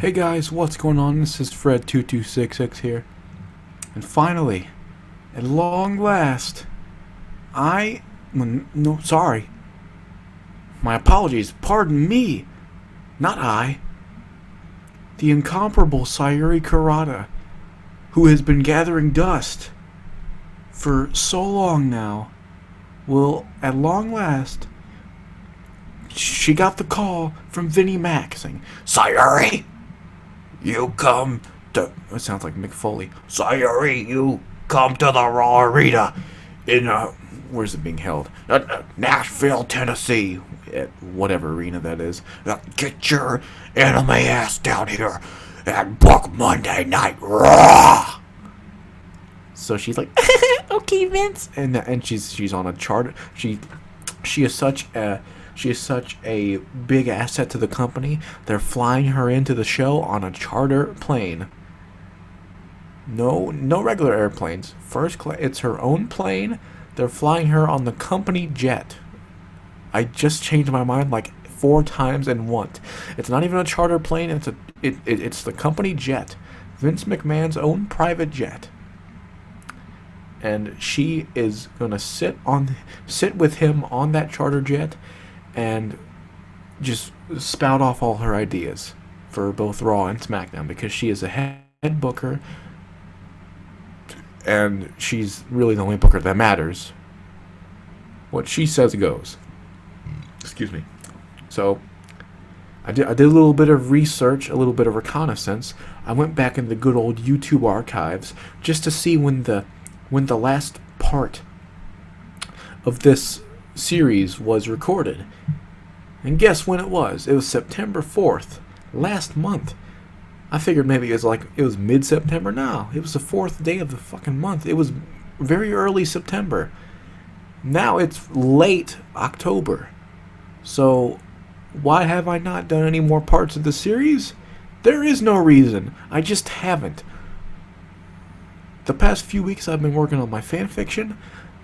Hey guys, what's going on? This is Fred2266 here. And finally, at long last, no, sorry. My apologies, pardon me, not I. The incomparable Sayuri Kurata, who has been gathering dust for so long now, will, at long last, she got the call from Vinnie Mac saying, Sayuri! You come to... It sounds like Mick Foley. Sayuri, you come to the Raw Arena in, where's it being held? Nashville, Tennessee. At whatever arena that is. Get your anime ass down here and book Monday Night Raw. So she's like, okay, Vince. And she's on a charter. She is such a big asset to the company. They're flying her into the show on a charter plane. No regular airplanes. First class. It's her own plane. They're flying her on the company jet. I just changed my mind like 4 times in once. It's not even a charter plane. It's the company jet, Vince McMahon's own private jet. And she is gonna sit with him on that charter jet and just spout off all her ideas for both Raw and SmackDown, because she is a head booker and she's really the only booker that matters. What she says goes. Excuse me. So I did a little bit of research, a little bit of reconnaissance. I went back in the good old YouTube archives just to see when the last part of this series was recorded. And guess when it was? It was September 4th, last month. I figured maybe it was mid-September. No, it was the 4th day of the fucking month. It was very early September. Now it's late October. So why have I not done any more parts of the series? There is no reason. I just haven't. The past few weeks I've been working on my fan fiction.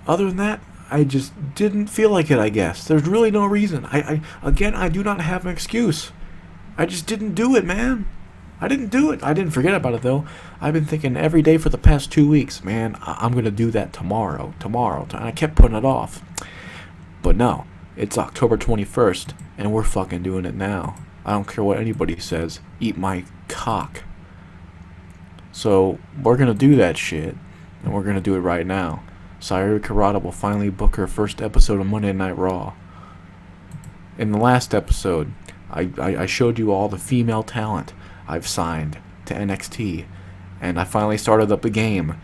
Other than that, I just didn't feel like it, I guess. There's really no reason. I do not have an excuse. I just didn't do it, man. I didn't do it. I didn't forget about it, though. I've been thinking every day for the past 2 weeks, man, I'm going to do that tomorrow. And I kept putting it off. But no, it's October 21st, and we're fucking doing it now. I don't care what anybody says. Eat my cock. So, we're going to do that shit, and we're going to do it right now. Sayuri Kurata will finally book her first episode of Monday Night Raw. In the last episode, I showed you all the female talent I've signed to NXT, and I finally started up the game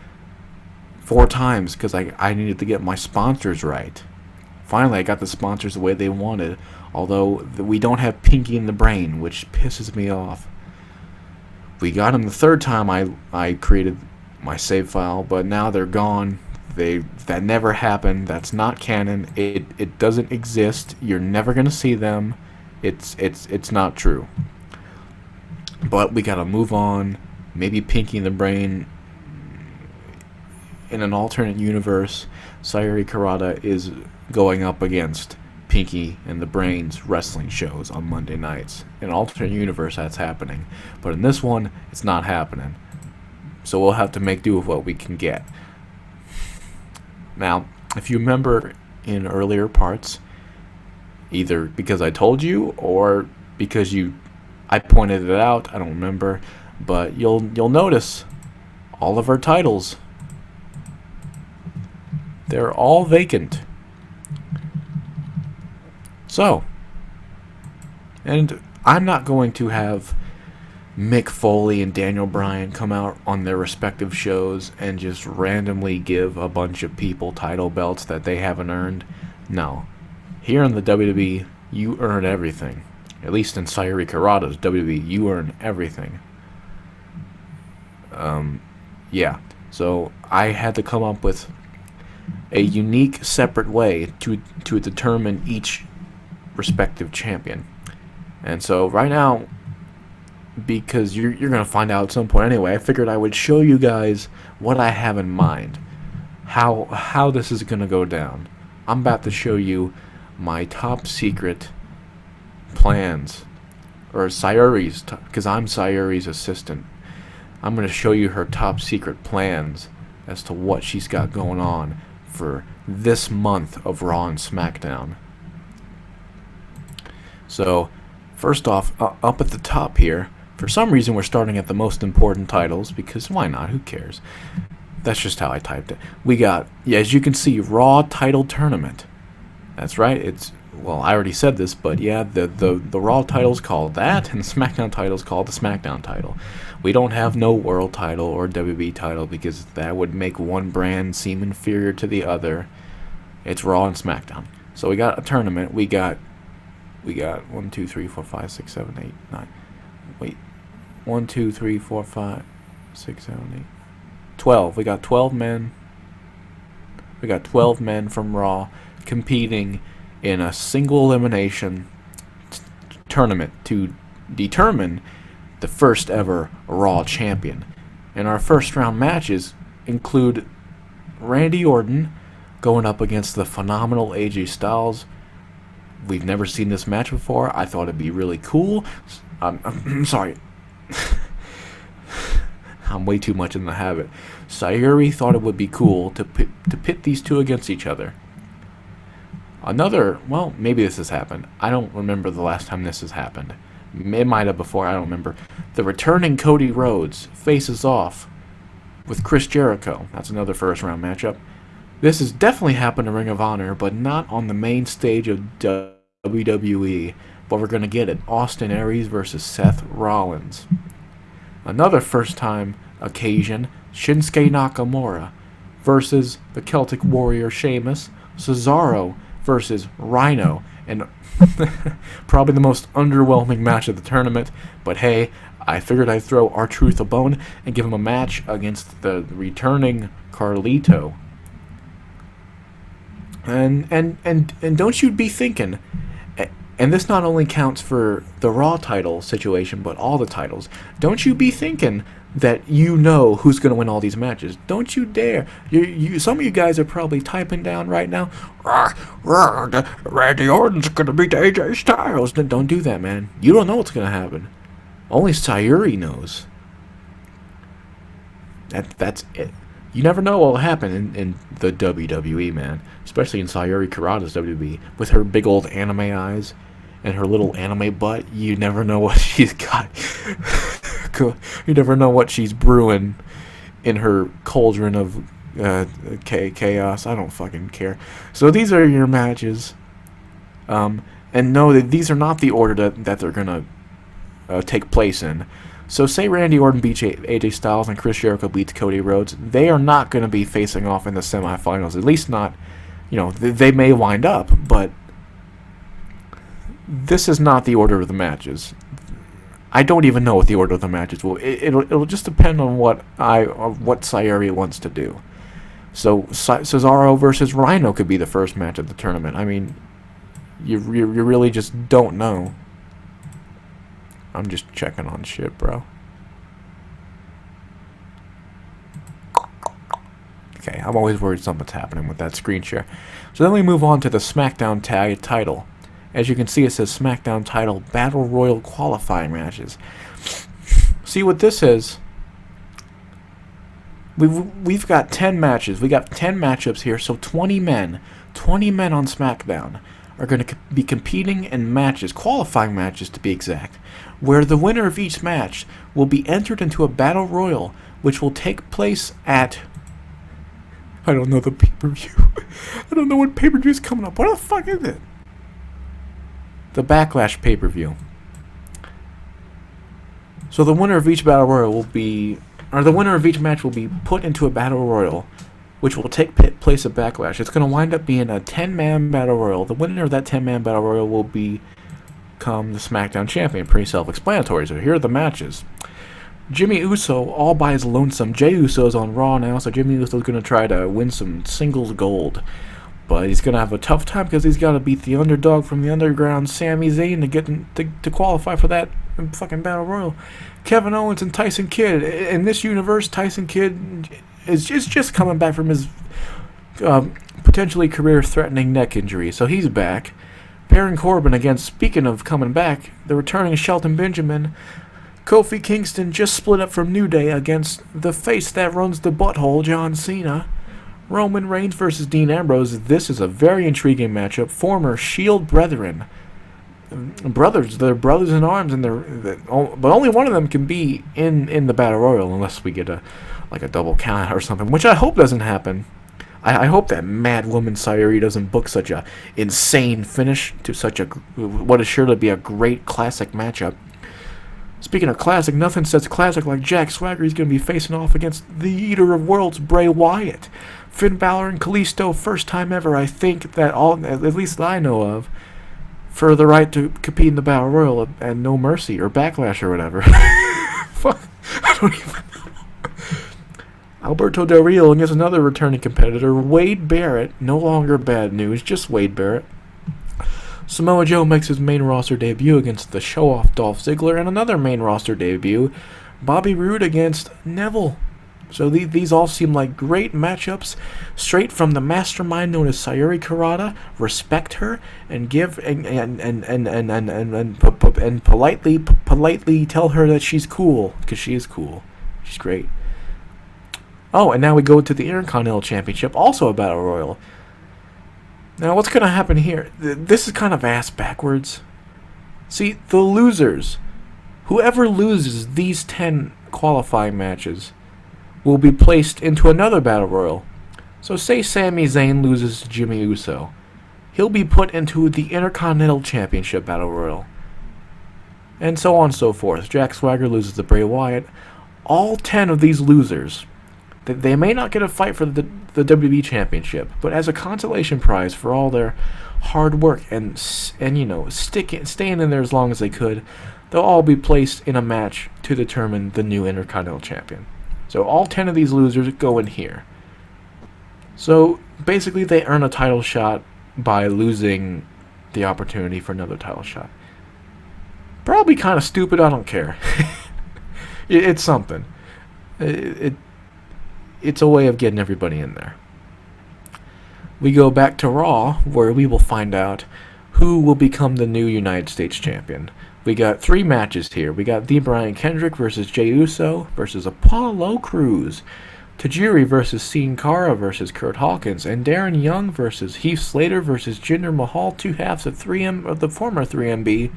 4 times because I needed to get my sponsors right. Finally, I got the sponsors the way they wanted, although we don't have Pinky in the Brain, which pisses me off. We got them the 3rd time I created my save file, but now they're gone. That never happened. That's not canon. It doesn't exist. You're never gonna see them. It's not true. But we gotta move on. Maybe Pinky in the Brain. In an alternate universe, Sayuri Kurata is going up against Pinky and the Brain's wrestling shows on Monday nights. In an alternate universe, that's happening. But in this one, it's not happening. So we'll have to make do with what we can get. Now, if you remember in earlier parts, either because I told you or because I pointed it out, I don't remember, but you'll notice all of our titles, they're all vacant. So, and I'm not going to have Mick Foley and Daniel Bryan come out on their respective shows and just randomly give a bunch of people title belts that they haven't earned. No. Here in the WWE, you earn everything. At least in Sayuri Kurata's WWE, you earn everything. Yeah. So I had to come up with a unique, separate way to determine each respective champion. And so right now, because you're going to find out at some point anyway, I figured I would show you guys what I have in mind. How this is going to go down. I'm about to show you my top secret plans or Sayuri's, because I'm Sayuri's assistant. I'm going to show you her top secret plans as to what she's got going on for this month of Raw and SmackDown. So, first off, up at the top here, for some reason we're starting at the most important titles, because why not? Who cares? That's just how I typed it. We got, yeah, as you can see, Raw title tournament. That's right. It's, well, I already said this, but yeah, the Raw title's called that, and the SmackDown title's called the SmackDown title. We don't have no World title or WWE title because that would make one brand seem inferior to the other. It's Raw and SmackDown. So we got a tournament. We got 1, 2, 3, 4, 5, 6, 7, 8, 9. Wait. 1, 2, 3, 4, 5, 6, 7, 8. 12. We got 12 men. We got 12 men from Raw competing in a single elimination tournament to determine the first ever Raw champion. And our first round matches include Randy Orton going up against the phenomenal AJ Styles. We've never seen this match before. I thought it'd be really cool. I'm sorry. I'm way too much in the habit. Sayuri thought it would be cool to pit these two against each other. Another, well, maybe this has happened. I don't remember the last time this has happened. It might have before, I don't remember. The returning Cody Rhodes faces off with Chris Jericho. That's another first round matchup. This has definitely happened in Ring of Honor, but not on the main stage of WWE. But we're going to get it. Austin Aries versus Seth Rollins. Another first-time occasion, Shinsuke Nakamura versus the Celtic Warrior Sheamus, Cesaro versus Rhino, and probably the most underwhelming match of the tournament, but hey, I figured I'd throw R-Truth a bone and give him a match against the returning Carlito. And don't you be thinking, and this not only counts for the Raw title situation, but all the titles. Don't you be thinking that you know who's going to win all these matches. Don't you dare. Some of you guys are probably typing down right now, Randy Orton's going to beat AJ Styles. Don't do that, man. You don't know what's going to happen. Only Sayuri knows. That's it. You never know what will happen in the WWE, man. Especially in Sayuri Kurata's WWE. With her big old anime eyes and her little anime butt. You never know what she's got. You never know what she's brewing in her cauldron of chaos. I don't fucking care. So these are your matches. And know that these are not the order that they're going to take place in. So say Randy Orton beats AJ Styles and Chris Jericho beats Cody Rhodes. They are not going to be facing off in the semifinals. At least not, they may wind up, but this is not the order of the matches. I don't even know what the order of the matches will. It'll just depend on what Sayuri wants to do. So Cesaro versus Rhino could be the first match of the tournament. I mean, you really just don't know. I'm just checking on shit, bro. Okay, I'm always worried something's happening with that screen share. So then we move on to the SmackDown Tag title. As you can see, it says SmackDown title Battle Royal qualifying matches. See what this is? We've got 10 matches. We got 10 matchups here, so 20 men. 20 men on SmackDown are going to be competing in matches, qualifying matches to be exact, where the winner of each match will be entered into a battle royal, which will take place at... I don't know the pay-per-view. I don't know what pay-per-view is coming up. What the fuck is it? The Backlash pay-per-view. So the winner of each battle royal will be... or the winner of each match will be put into a battle royal, which will take place at Backlash. It's going to wind up being a 10-man battle royal. The winner of that 10-man battle royal will become the SmackDown champion. Pretty self-explanatory. So here are the matches. Jimmy Uso, all by his lonesome. Jey Uso's on Raw now, so Jimmy Uso's going to try to win some singles gold. But he's going to have a tough time because he's got to beat the underdog from the underground, Sami Zayn, to get to qualify for that fucking battle royal. Kevin Owens and Tyson Kidd. In this universe, Tyson Kidd is just coming back from his potentially career-threatening neck injury, so he's back. Baron Corbin against, speaking of coming back, the returning Shelton Benjamin. Kofi Kingston just split up from New Day against the face that runs the butthole, John Cena. Roman Reigns versus Dean Ambrose. This is a very intriguing matchup. Former Shield brethren. Brothers, they're brothers in arms, and but only one of them can be in the Battle Royal unless we get a double count or something, which I hope doesn't happen. I hope that mad woman Sayuri doesn't book such a insane finish to such a what is sure to be a great classic matchup. Speaking of classic, nothing says classic like Jack Swagger. He's going to be facing off against the Eater of Worlds, Bray Wyatt. Finn Balor and Kalisto, first time ever, I think, that at least I know of, for the right to compete in the Battle Royal and No Mercy or Backlash or whatever. Fuck, I don't even know. Alberto Del Rio against another returning competitor, Wade Barrett. No longer bad news, just Wade Barrett. Samoa Joe makes his main roster debut against the show-off Dolph Ziggler, and another main roster debut, Bobby Roode against Neville. So these all seem like great matchups, straight from the mastermind known as Sayuri Kurata. Respect her and give and politely tell her that she's cool, because she is cool. She's great. Oh, and now we go to the Intercontinental Championship, also a Battle Royal. Now, what's going to happen here? This is kind of ass backwards. See, the losers, whoever loses these 10 qualifying matches, will be placed into another Battle Royal. So say Sami Zayn loses to Jimmy Uso. He'll be put into the Intercontinental Championship Battle Royal. And so on and so forth. Jack Swagger loses to Bray Wyatt. All 10 of these losers, they may not get a fight for the WWE Championship, but as a consolation prize for all their hard work and staying in there as long as they could, they'll all be placed in a match to determine the new Intercontinental Champion. So all 10 of these losers go in here. So basically they earn a title shot by losing the opportunity for another title shot. Probably kind of stupid, I don't care. It's something. It's a way of getting everybody in there. We go back to Raw, where we will find out who will become the new United States Champion. We got 3 matches here. We got The Brian Kendrick versus Jey Uso versus Apollo Crews. Tajiri versus Sin Cara versus Kurt Hawkins. And Darren Young versus Heath Slater versus Jinder Mahal, 2 halves of the former 3MB.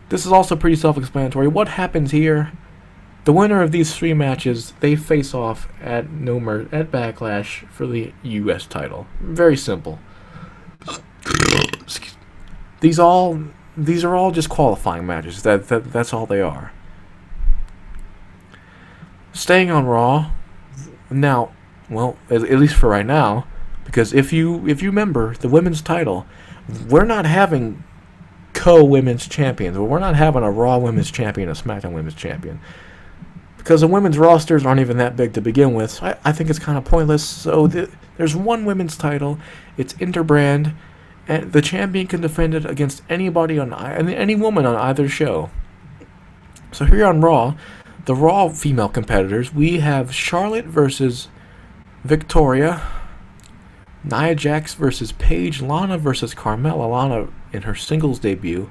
This is also pretty self-explanatory. What happens here? The winner of these 3 matches, they face off at Backlash for the U.S. title. Very simple. These are all just qualifying matches. That's all they are. Staying on Raw now, well, at least for right now, because if you remember the women's title, we're not having co-women's champions. We're not having a Raw women's champion, a SmackDown women's champion. Because the women's rosters aren't even that big to begin with, so I think it's kind of pointless. So there's one women's title, it's interbrand, and the champion can defend it against anybody any woman on either show. So here on Raw, the Raw female competitors, we have Charlotte versus Victoria, Nia Jax versus Paige, Lana versus Carmella, Lana in her singles debut,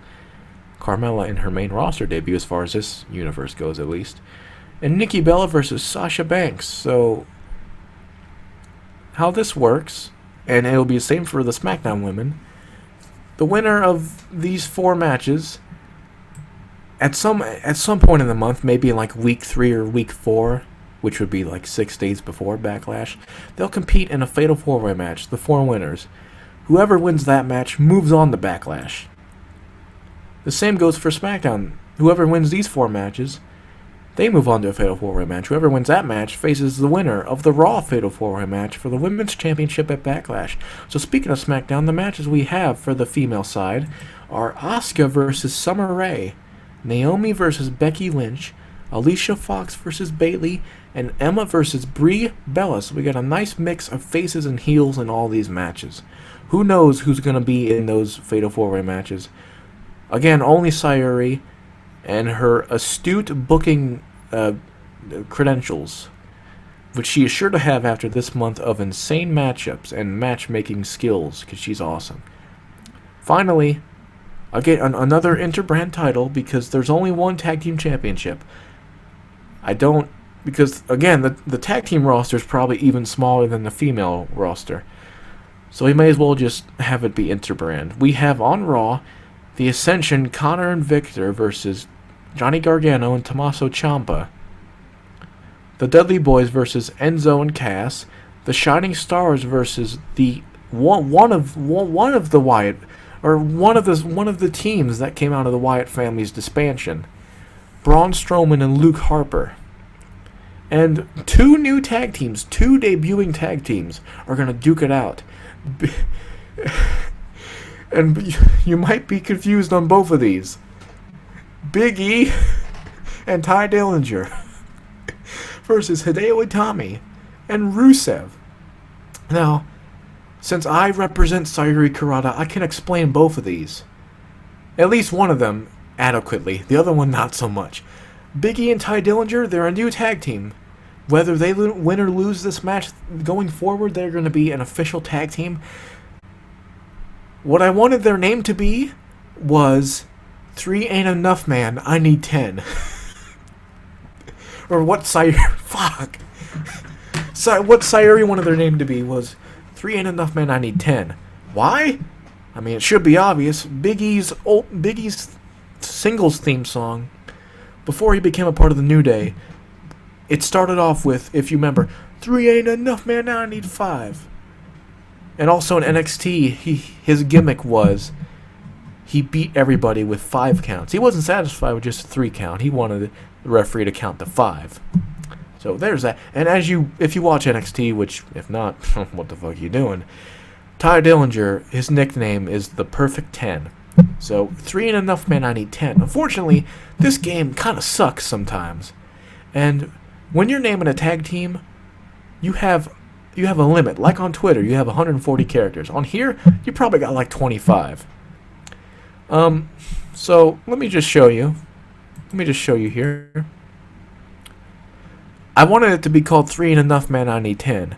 Carmella in her main roster debut as far as this universe goes at least. And Nikki Bella versus Sasha Banks. So, how this works, and it'll be the same for the SmackDown women, the winner of these 4 matches, at some point in the month, maybe in like week 3 or week 4, which would be like 6 days before Backlash, they'll compete in a Fatal 4-Way match, the 4 winners. Whoever wins that match moves on to Backlash. The same goes for SmackDown. Whoever wins these 4 matches, they move on to a Fatal 4-Way match. Whoever wins that match faces the winner of the Raw Fatal 4-Way match for the Women's Championship at Backlash. So speaking of SmackDown, the matches we have for the female side are Asuka versus Summer Rae, Naomi versus Becky Lynch, Alicia Fox versus Bayley, and Emma versus Brie Bella. So we got a nice mix of faces and heels in all these matches. Who knows who's going to be in those Fatal 4-Way matches? Again, only Sayuri and her astute booking credentials, which she is sure to have after this month of insane matchups and matchmaking skills, because she's awesome. Finally, I get another interbrand title because there's only one tag team championship. Because again, the tag team roster is probably even smaller than the female roster. So we may as well just have it be interbrand. We have on Raw, the Ascension, Connor and Victor versus Johnny Gargano and Tommaso Ciampa. The Dudley Boys versus Enzo and Cass. The Shining Stars versus the one of the Wyatt, or one of the teams that came out of the Wyatt family's disbandment. Braun Strowman and Luke Harper. And two new tag teams, two debuting tag teams, are going to duke it out. And you might be confused on both of these. Big E and Ty Dillinger versus Hideo Itami and Rusev. Now, since I represent Sayuri Kurata, I can explain both of these. At least one of them adequately, the other one not so much. Big E and Ty Dillinger, they're a new tag team. Whether they win or lose this match going forward, they're going to be an official tag team. What I wanted their name to be was 3 Ain't Enough Man, I Need 10. Or what what Sayuri wanted their name to be was 3 Ain't Enough Man, I Need 10. Why? I mean, it should be obvious. Big E's singles theme song, before he became a part of the New Day, it started off with, if you remember, 3 ain't enough, man, now I need 5. And also in NXT, his gimmick was he beat everybody with 5 counts. He wasn't satisfied with just a 3 count. He wanted the referee to count to 5. So there's that. And if you watch NXT, which if not, what the fuck are you doing? Ty Dillinger, his nickname is the Perfect 10. So 3 ain't enough, man, I need 10. Unfortunately, this game kind of sucks sometimes. And when you're naming a tag team, you have a limit. Like on Twitter, you have 140 characters. On here, you probably got like 25. So let me just show you. Here. I wanted it to be called 3 Ain't Enough, Man, I Need 10.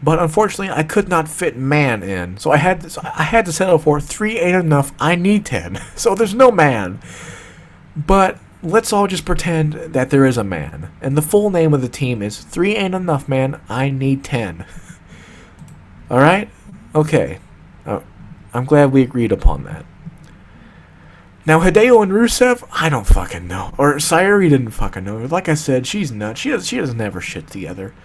But unfortunately, I could not fit man in. So I had to settle for 3 Ain't Enough, I Need 10. So there's no man. But let's all just pretend that there is a man. And the full name of the team is 3 Ain't Enough, Man, I Need 10. Alright? Okay. I'm glad we agreed upon that. Now, Hideo and Rusev, I don't fucking know. Or Sayuri didn't fucking know. Like I said, she's nuts. She doesn't have her shit together.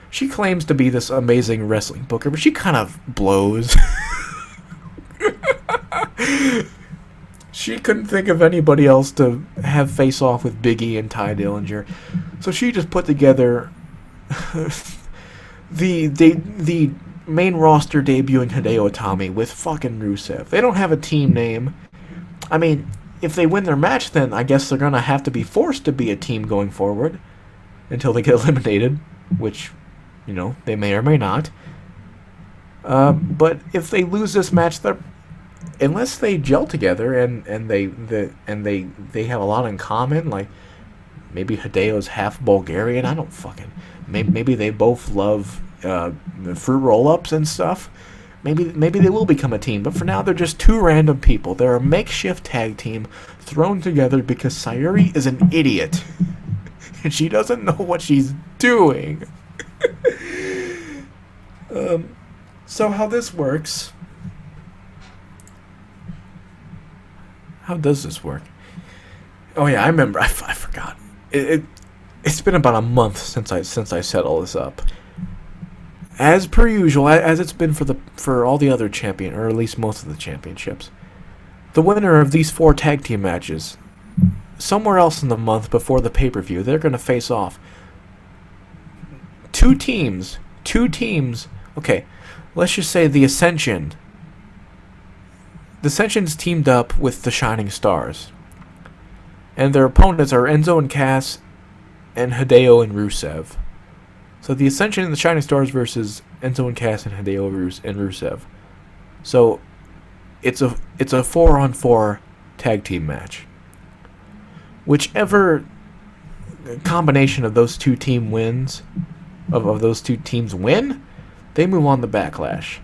She claims to be this amazing wrestling booker, but she kind of blows. She couldn't think of anybody else to have face off with Big E and Ty Dillinger. So she just put together the main roster debuting Hideo Itami with fucking Rusev. They don't have a team name. I mean, if they win their match, then I guess they're going to have to be forced to be a team going forward until they get eliminated, which, they may or may not. But if they lose this match, unless they gel together and they have a lot in common, like maybe Hideo's half Bulgarian, I don't fucking... Maybe they both love fruit roll-ups and stuff. Maybe they will become a team, but for now they're just two random people. They're a makeshift tag team thrown together because Sayuri is an idiot. And she doesn't know what she's doing. So how this works... How does this work? Oh yeah, I remember. I forgot. It's been about a month since I set all this up. As per usual, as it's been for all the other or at least most of the championships, the winner of these 4 tag team matches, somewhere else in the month before the pay-per-view, they're going to face off. Two teams. Okay, let's just say the Ascension. The Ascension's teamed up with the Shining Stars. And their opponents are Enzo and Cass and Hideo and Rusev. So the Ascension and the Shining Stars versus Enzo and Cass and Hideo and Rusev. So it's a 4-on-4 tag team match. Whichever combination of those two team wins, of those two teams win, they move on to Backlash.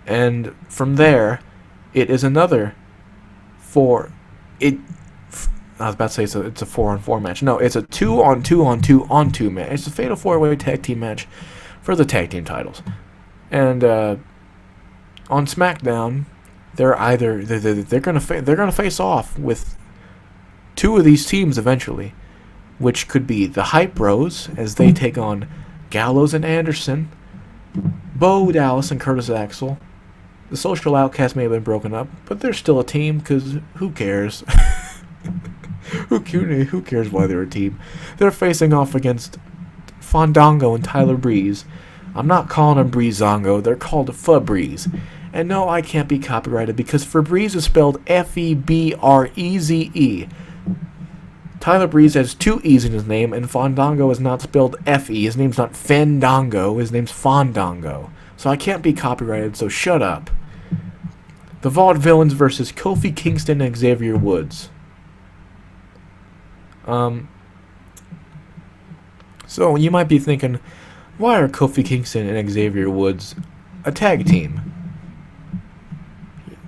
And from there, It is another four. It. I was about to say it's a 4-on-4 match. No, it's a 2-on-2-on-2-on-2 match. It's a fatal 4-way tag team match for the tag team titles. And on SmackDown, they're gonna face off with two of these teams eventually, which could be the Hype Bros as they take on Gallows and Anderson, Bo Dallas and Curtis Axel. The Social Outcasts may have been broken up, but they're still a team because who cares? Who cares why they're a team? They're facing off against Fandango and Tyler Breeze. I'm not calling them Breezango. They're called Febreze. And no, I can't be copyrighted because Febreze is spelled Febreze. Tyler Breeze has two E's in his name, and Fandango is not spelled Fe. His name's not Fandango. His name's Fandango. So I can't be copyrighted, so shut up. The Vaudevillains versus Kofi Kingston and Xavier Woods. So you might be thinking, why are Kofi Kingston and Xavier Woods a tag team?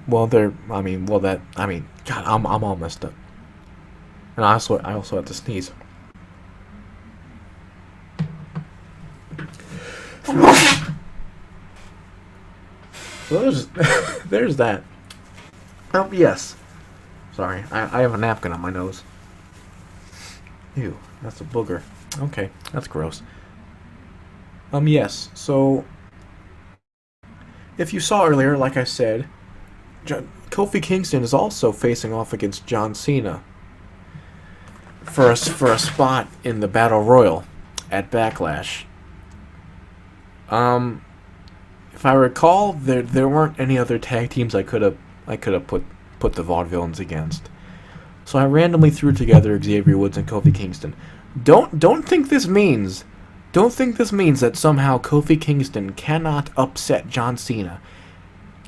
Well, God, I'm all messed up. And I also have to sneeze. So there's that. Yes. Sorry, I have a napkin on my nose. Ew, that's a booger. Okay, that's gross. Yes, so if you saw earlier, like I said, Kofi Kingston is also facing off against John Cena for a spot in the Battle Royal at Backlash. If I recall, there weren't any other tag teams I could have put the Vaudevillains against. So I randomly threw together Xavier Woods and Kofi Kingston. Don't think this means that somehow Kofi Kingston cannot upset John Cena.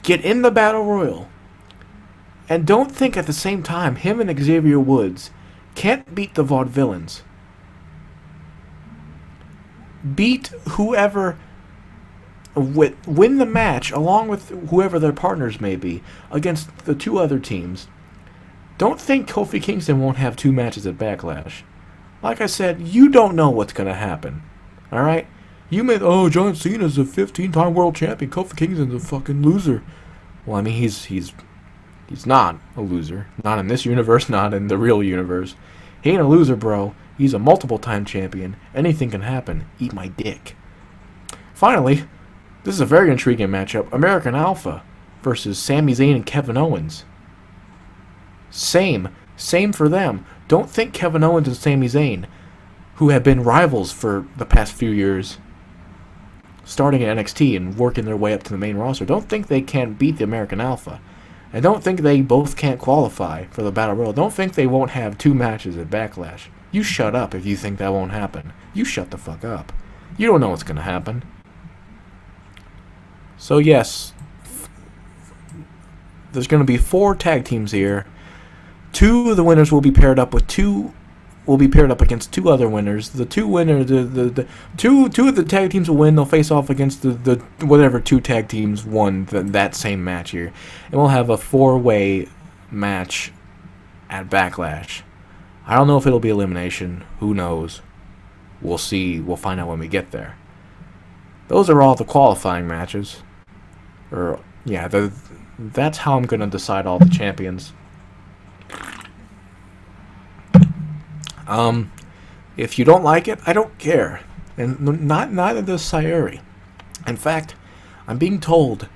Get in the Battle Royal. And don't think at the same time him and Xavier Woods can't beat the Vaudevillains. Beat whoever, win the match along with whoever their partners may be against the two other teams. Don't think Kofi Kingston won't have two matches at Backlash. Like I said, you don't know what's going to happen. Alright? You may, John Cena's a 15-time world champion. Kofi Kingston's a fucking loser. Well, I mean, he's not a loser. Not in this universe, not in the real universe. He ain't a loser, bro. He's a multiple-time champion. Anything can happen. Eat my dick. Finally, this is a very intriguing matchup. American Alpha versus Sami Zayn and Kevin Owens. Same for them. Don't think Kevin Owens and Sami Zayn, who have been rivals for the past few years, starting at NXT and working their way up to the main roster, don't think they can't beat the American Alpha. And don't think they both can't qualify for the Battle Royal. Don't think they won't have two matches at Backlash. You shut up if you think that won't happen. You shut the fuck up. You don't know what's going to happen. So yes, there's going to be 4 tag teams here. 2 of the winners will be paired up against 2 other winners. The two winners, the two of the tag teams will win. They'll face off against the whatever 2 tag teams won that same match here, and we'll have a 4-way match at Backlash. I don't know if it'll be elimination. Who knows? We'll see. We'll find out when we get there. Those are all the qualifying matches. That's how I'm gonna decide all the champions. If you don't like it, I don't care. And neither does Sayuri. In fact, I'm being told,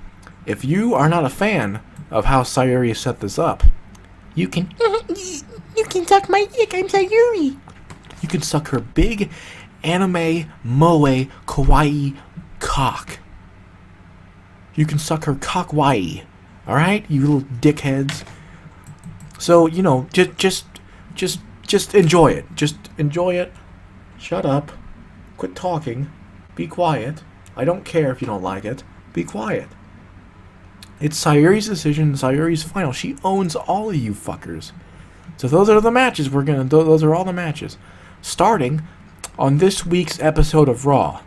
if you are not a fan of how Sayuri set this up, you can suck my dick, I'm Sayuri. You can suck her big anime, moe, kawaii cock. You can suck her cockwai. Alright, you little dickheads. So, just enjoy it. Just enjoy it. Shut up. Quit talking. Be quiet. I don't care if you don't like it. Be quiet. It's Sayuri's decision. Sayuri's final. She owns all of you fuckers. So those are the matches those are all the matches. Starting on this week's episode of Raw.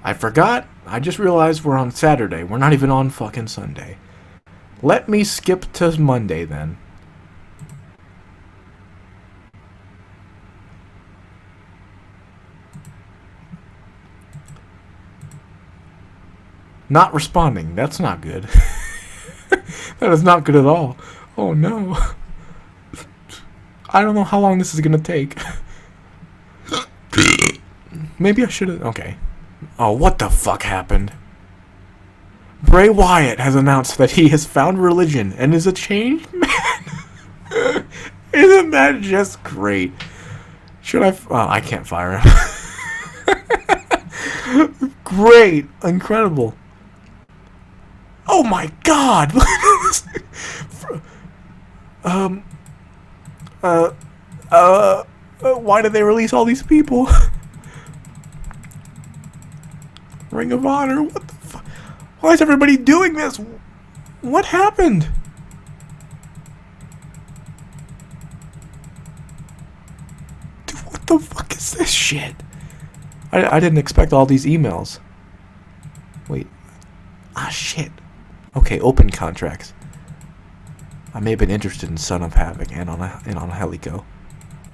I forgot. I just realized we're on Saturday. We're not even on fucking Sunday. Let me skip to Monday then. Not responding. That's not good. That is not good at all. Oh no. I don't know how long this is gonna take. Maybe I should have... Okay. Oh, what the fuck happened? Bray Wyatt has announced that he has found religion and is a changed man. Isn't that just great? Should I... Oh, I can't fire him. Great. Incredible. Oh my god! Why did they release all these people? Ring of Honor, what the fuck? Why is everybody doing this? What happened? Dude, what the fuck is this shit? I didn't expect all these emails. Wait. Ah, shit. Okay, open contracts. I may have been interested in Son of Havoc and on Helico.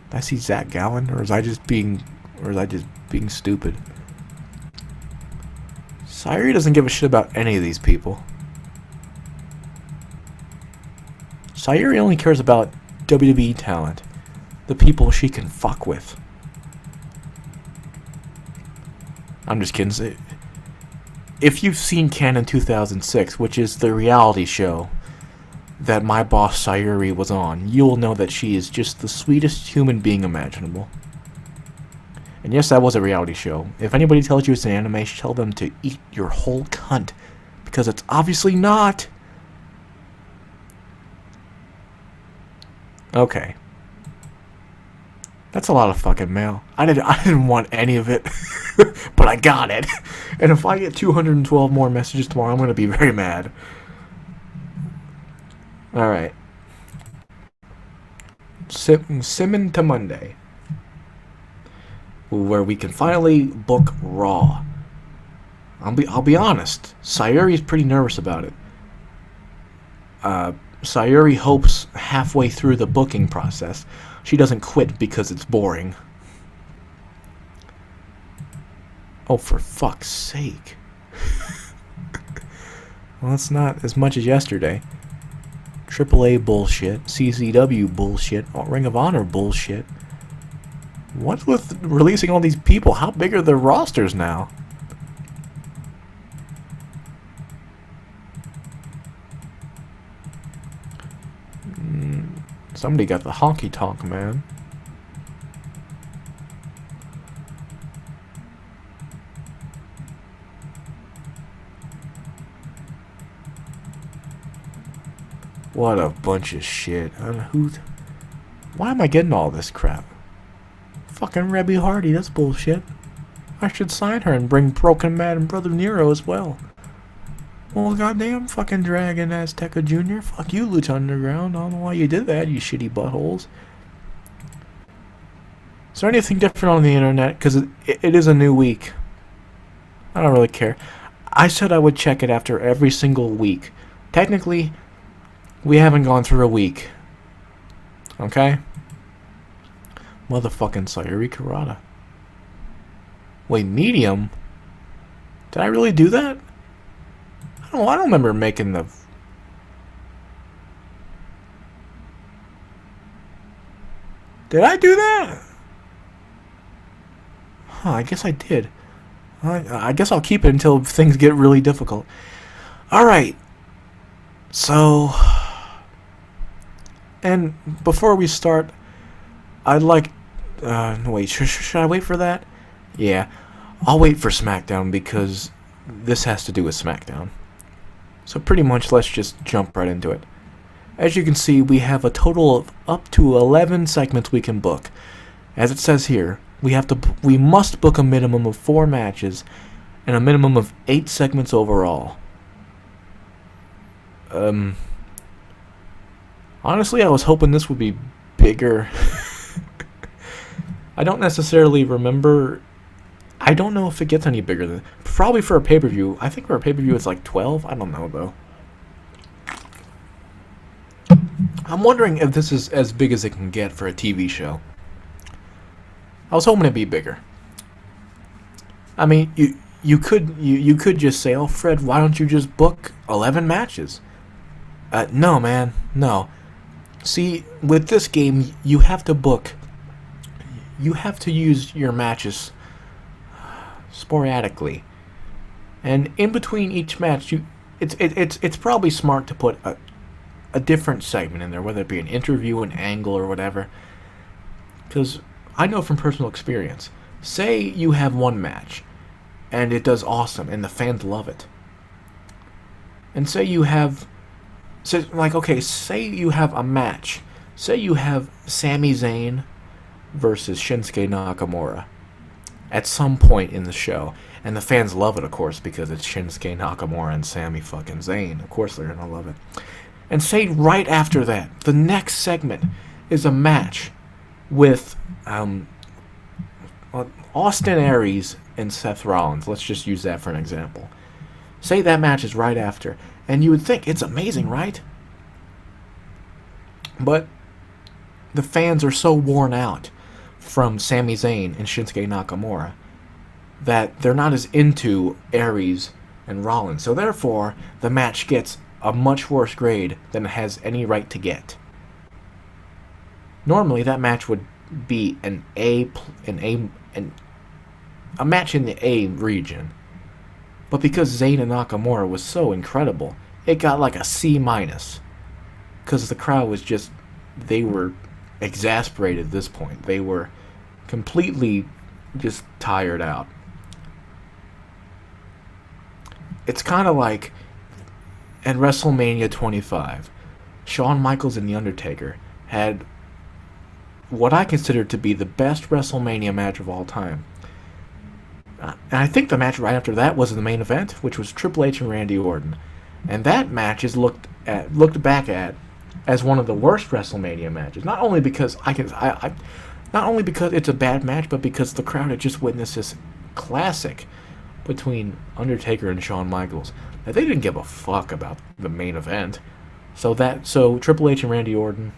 Did I see Zach Gowen, or was I just being stupid? Sayuri doesn't give a shit about any of these people. Sayuri only cares about WWE talent, the people she can fuck with. I'm just kidding. If you've seen Canon 2006, which is the reality show that my boss Sayuri was on, you will know that she is just the sweetest human being imaginable. And yes, that was a reality show. If anybody tells you it's an anime, tell them to eat your whole cunt, because it's obviously not. Okay. That's a lot of fucking mail. I didn't want any of it, but I got it. And if I get 212 more messages tomorrow, I'm going to be very mad. Alright. Simmon to Monday, where we can finally book Raw. I'll be honest. Sayuri's pretty nervous about it. Sayuri hopes halfway through the booking process she doesn't quit because it's boring. Oh, for fuck's sake. Well, it's not as much as yesterday. AAA bullshit, CZW bullshit, Ring of Honor bullshit. What's with releasing all these people? How big are their rosters now? Somebody got the honky tonk, man. What a bunch of shit. Why am I getting all this crap? Fucking Rebby Hardy, that's bullshit. I should sign her and bring Broken Matt and Brother Nero as well. Well, goddamn, fucking Dragon Azteca Jr. Fuck you, Lucha Underground. I don't know why you did that, you shitty buttholes. Is there anything different on the internet? Because it is a new week. I don't really care. I said I would check it after every single week. Technically, we haven't gone through a week. Okay? Motherfucking Sayuri Kurata. Wait, medium? Did I really do that? I don't remember making the... Did I do that? Huh, I guess I did. I guess I'll keep it until things get really difficult. Alright. So... And before we start, I'd like... wait, should I wait for that? Yeah, I'll wait for SmackDown because this has to do with SmackDown. So pretty much let's just jump right into it. As you can see, we have a total of up to 11 segments we can book. As it says here, we must book a minimum of 4 matches and a minimum of 8 segments overall. Honestly, I was hoping this would be bigger. I don't necessarily remember. I don't know if it gets any bigger than... Probably for a pay-per-view. I think for a pay-per-view it's like 12. I don't know, though. I'm wondering if this is as big as it can get for a TV show. I was hoping it'd be bigger. I mean, you could just say, "Oh, Fred, why don't you just book 11 matches?" No, man, no. See, with this game, you have to book. You have to use your matches sporadically, and in between each match, it's probably smart to put a different segment in there, whether it be an interview, an angle, or whatever. Because I know from personal experience. Say you have one match, and it does awesome, and the fans love it. And say you have, say you have a match. Say you have Sami Zayn versus Shinsuke Nakamura at some point in the show. And the fans love it, of course, because it's Shinsuke Nakamura and Sami fucking Zayn. Of course they're gonna love it. And say right after that, the next segment is a match with Austin Aries and Seth Rollins. Let's just use that for an example. Say that match is right after, and you would think it's amazing, right? But the fans are so worn out from Sami Zayn and Shinsuke Nakamura that they're not as into Aries and Rollins. So therefore, the match gets a much worse grade than it has any right to get. Normally, that match would be a match in the A region. But because Zayn and Nakamura was so incredible, it got like a C minus. Because the crowd was just, they were exasperated at this point. They were completely just tired out. It's kind of like at WrestleMania 25, Shawn Michaels and The Undertaker had what I consider to be the best WrestleMania match of all time. And I think the match right after that was the main event, which was Triple H and Randy Orton. And that match is looked back at as one of the worst WrestleMania matches. Not only because not only because it's a bad match, but because the crowd had just witnessed this classic between Undertaker and Shawn Michaels. Now, they didn't give a fuck about the main event. So Triple H and Randy Orton,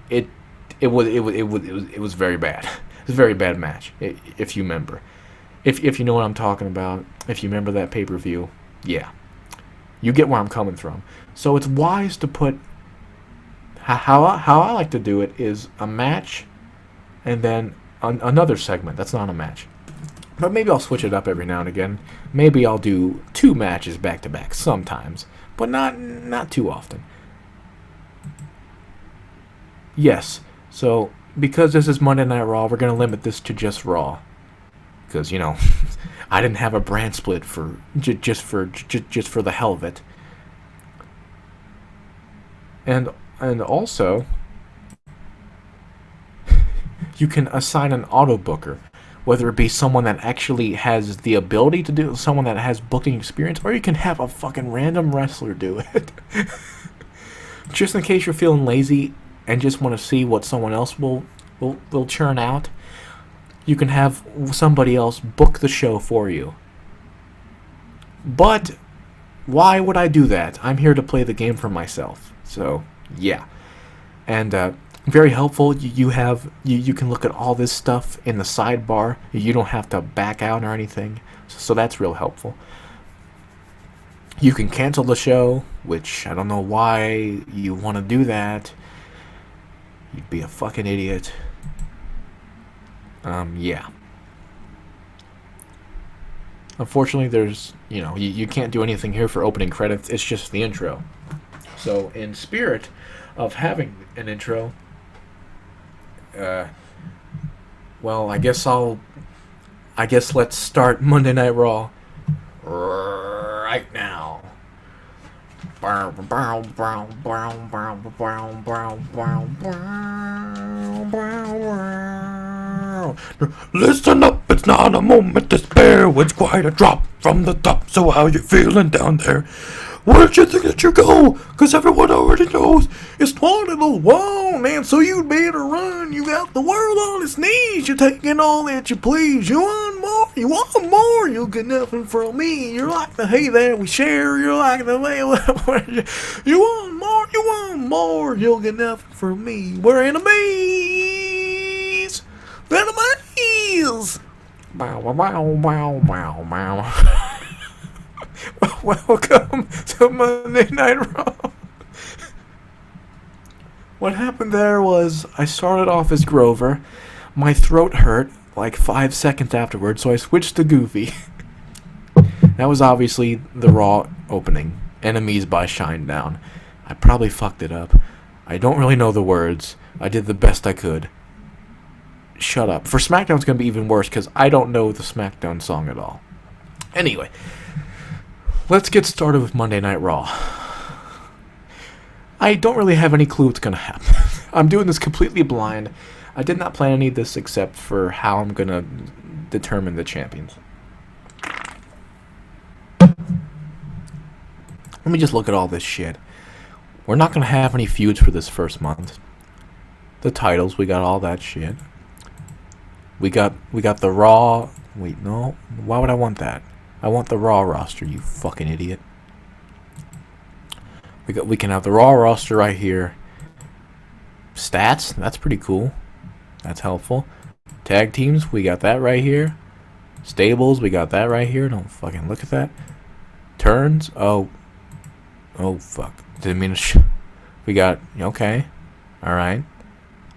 it was very bad. It was a very bad match, if you remember. If you know what I'm talking about, if you remember that pay-per-view, yeah. You get where I'm coming from. So it's wise to put... How I like to do it is a match and then another segment. That's not a match. But maybe I'll switch it up every now and again. Maybe I'll do 2 matches back-to-back sometimes. But not too often. Yes, so because this is Monday Night Raw, we're going to limit this to just Raw. Because, you know, I didn't have a brand split for just for the hell of it. And also, you can assign an auto booker, whether it be someone that actually has the ability to do it, someone that has booking experience, or you can have a fucking random wrestler do it. Just in case you're feeling lazy and just want to see what someone else will churn out, you can have somebody else book the show for you. But why would I do that? I'm here to play the game for myself. So, yeah. And very helpful. You can look at all this stuff in the sidebar. You don't have to back out or anything. So that's real helpful. You can cancel the show, which I don't know why you want to do that. You'd be a fucking idiot. Yeah. Unfortunately, there's, you can't do anything here for opening credits. It's just the intro. So, in spirit of having an intro, well, I guess let's start Monday Night Raw right now. Listen up, it's not a moment to spare. It's quite a drop from the top. So how you feeling down there? Where did you think that you go? Cause everyone already knows it's 20 to 1, man. So you better run. You got got the world on its knees. You're taking all that you please. You want more? You want more? You'll get nothing from me. You're like the hay that we share. You're like the way. You want more? You want more? You'll get nothing from me. We're enemies. Enemies. Bow, wow, wow, wow, wow. Welcome to Monday Night Raw. What happened there was I started off as Grover. My throat hurt like 5 seconds afterwards, so I switched to Goofy. That was obviously the Raw opening. Enemies by Shinedown. I probably fucked it up. I don't really know the words. I did the best I could. Shut up. For SmackDown, it's going to be even worse because I don't know the SmackDown song at all. Anyway, let's get started with Monday Night Raw. I don't really have any clue what's going to happen. I'm doing this completely blind. I did not plan any of this except for how I'm going to determine the champions. Let me just look at all this shit. We're not going to have any feuds for this first month. The titles, we got all that shit. We got the Raw. Wait, no. Why would I want that? I want the Raw roster, you fucking idiot. We can have the Raw roster right here. Stats, that's pretty cool. That's helpful. Tag teams, we got that right here. Stables, we got that right here. Don't fucking look at that. Turns, oh fuck. Didn't mean to we got, okay. Alright.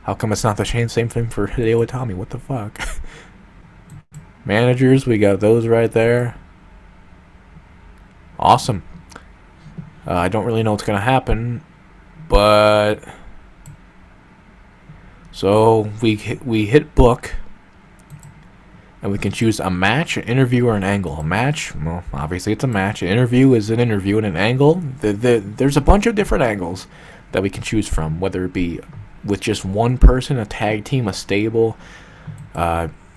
How come it's not the same thing for Hideo Itami? What the fuck? Managers, we got those right there. Awesome. I don't really know what's going to happen, but so we hit book, and we can choose a match, an interview, or an angle. A match, well, obviously it's a match. An interview is an interview, and an angle, there's a bunch of different angles that we can choose from, whether it be with just one person, a tag team, a stable.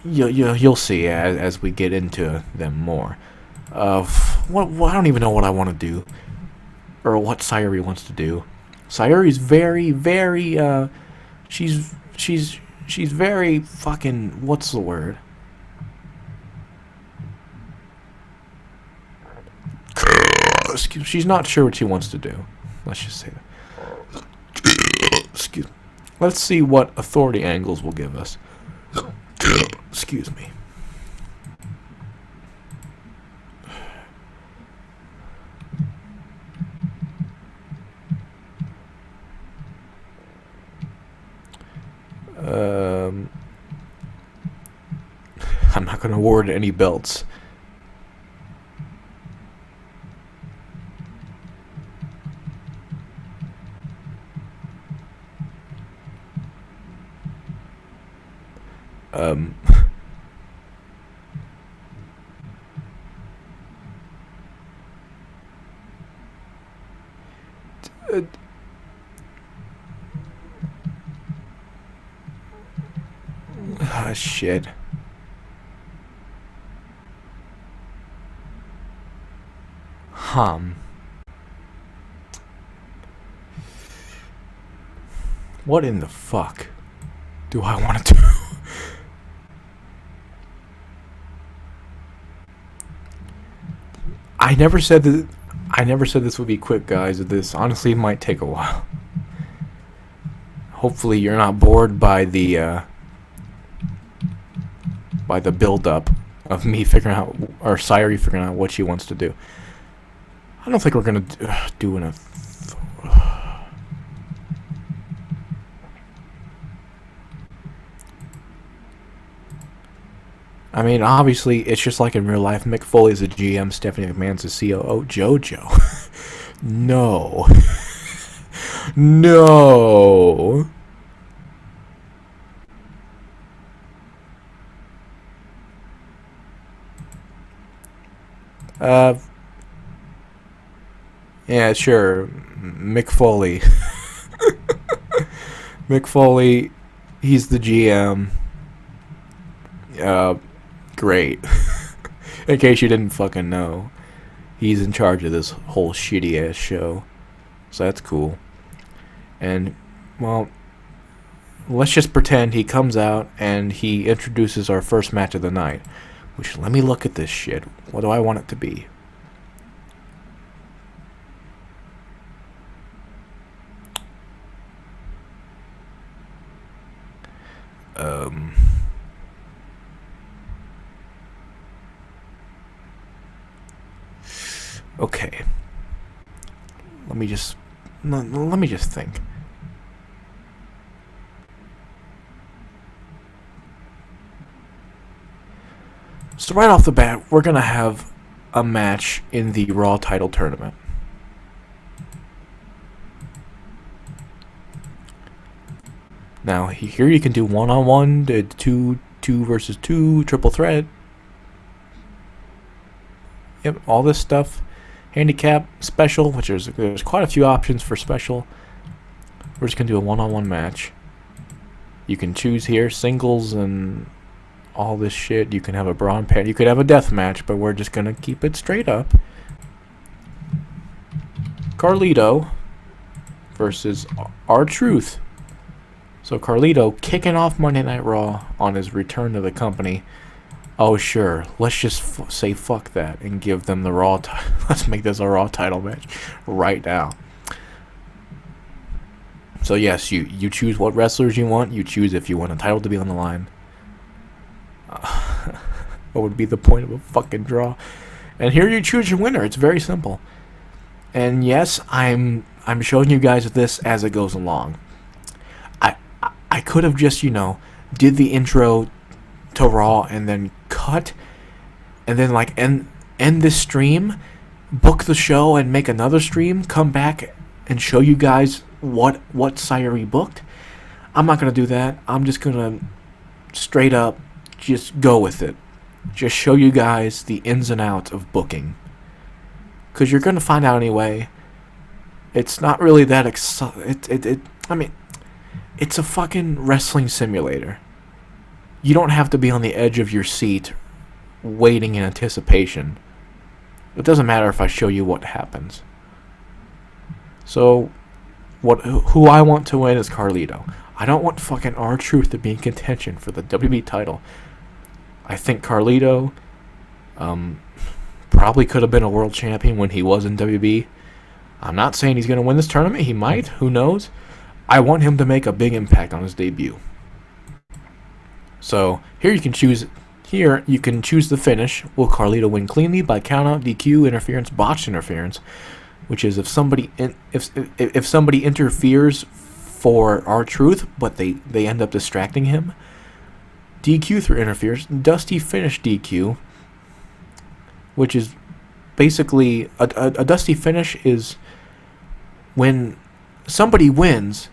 You'll see as we get into them more. I don't even know what I want to do. Or what Sayuri wants to do. Sayuri's very, very, she's very fucking, what's the word? She's not sure what she wants to do. Let's just say that. Excuse me. Let's see what authority angles will give us. Excuse me. I'm not going to award any belts. Shit. What in the fuck do I want to do? I never said this would be quick, guys. This honestly might take a while. Hopefully you're not bored by the build-up of me figuring out, or Sayuri figuring out what she wants to do. I don't think we're gonna do enough. I mean, obviously, it's just like in real life. Mick Foley's a GM, Stephanie McMahon's a COO. JoJo. No. No. Yeah, sure. Mick Foley. Mick Foley, he's the GM. Great. In case you didn't fucking know, he's in charge of this whole shitty ass show. So that's cool. And, well, let's just pretend he comes out and he introduces our first match of the night. Which, let me look at this shit. What do I want it to be? Okay. Let me just think. So right off the bat, we're gonna have a match in the Raw title tournament. Now here you can do 1-on-1, 2 versus 2, triple threat. Yep, all this stuff. Handicap, special, which there's quite a few options for special. We're just gonna do a 1-on-1 match. You can choose here singles and all this shit. You can have a brawn pair. You could have a death match, but we're just gonna keep it straight up. Carlito versus R-Truth. So Carlito kicking off Monday Night Raw on his return to the company. Oh sure, let's just say fuck that and give them the Raw. Let's make this a Raw title match right now. So yes, you choose what wrestlers you want. You choose if you want a title to be on the line. What would be the point of a fucking draw? And here you choose your winner. It's very simple. And yes, I'm showing you guys this as it goes along. I could have just, did the intro to Raw and then cut and then like end this stream, book the show and make another stream, come back and show you guys what Sayuri booked. I'm not going to do that. I'm just going to straight up just go with it. Just show you guys the ins and outs of booking. Because you're going to find out anyway. It's not really that exciting. I mean, it's a fucking wrestling simulator. You don't have to be on the edge of your seat waiting in anticipation. It doesn't matter if I show you what happens. So, who I want to win is Carlito. I don't want fucking R-Truth to be in contention for the WWE title. I think Carlito probably could have been a world champion when he was in WWE. I'm not saying he's going to win this tournament. He might. Who knows? I want him to make a big impact on his debut. So here you can choose. Here you can choose the finish. Will Carlito win cleanly by countout, DQ, interference, botched interference, which is if somebody interferes for R-Truth, but they end up distracting him. DQ through interference, dusty finish DQ, which is basically a dusty finish is when somebody wins,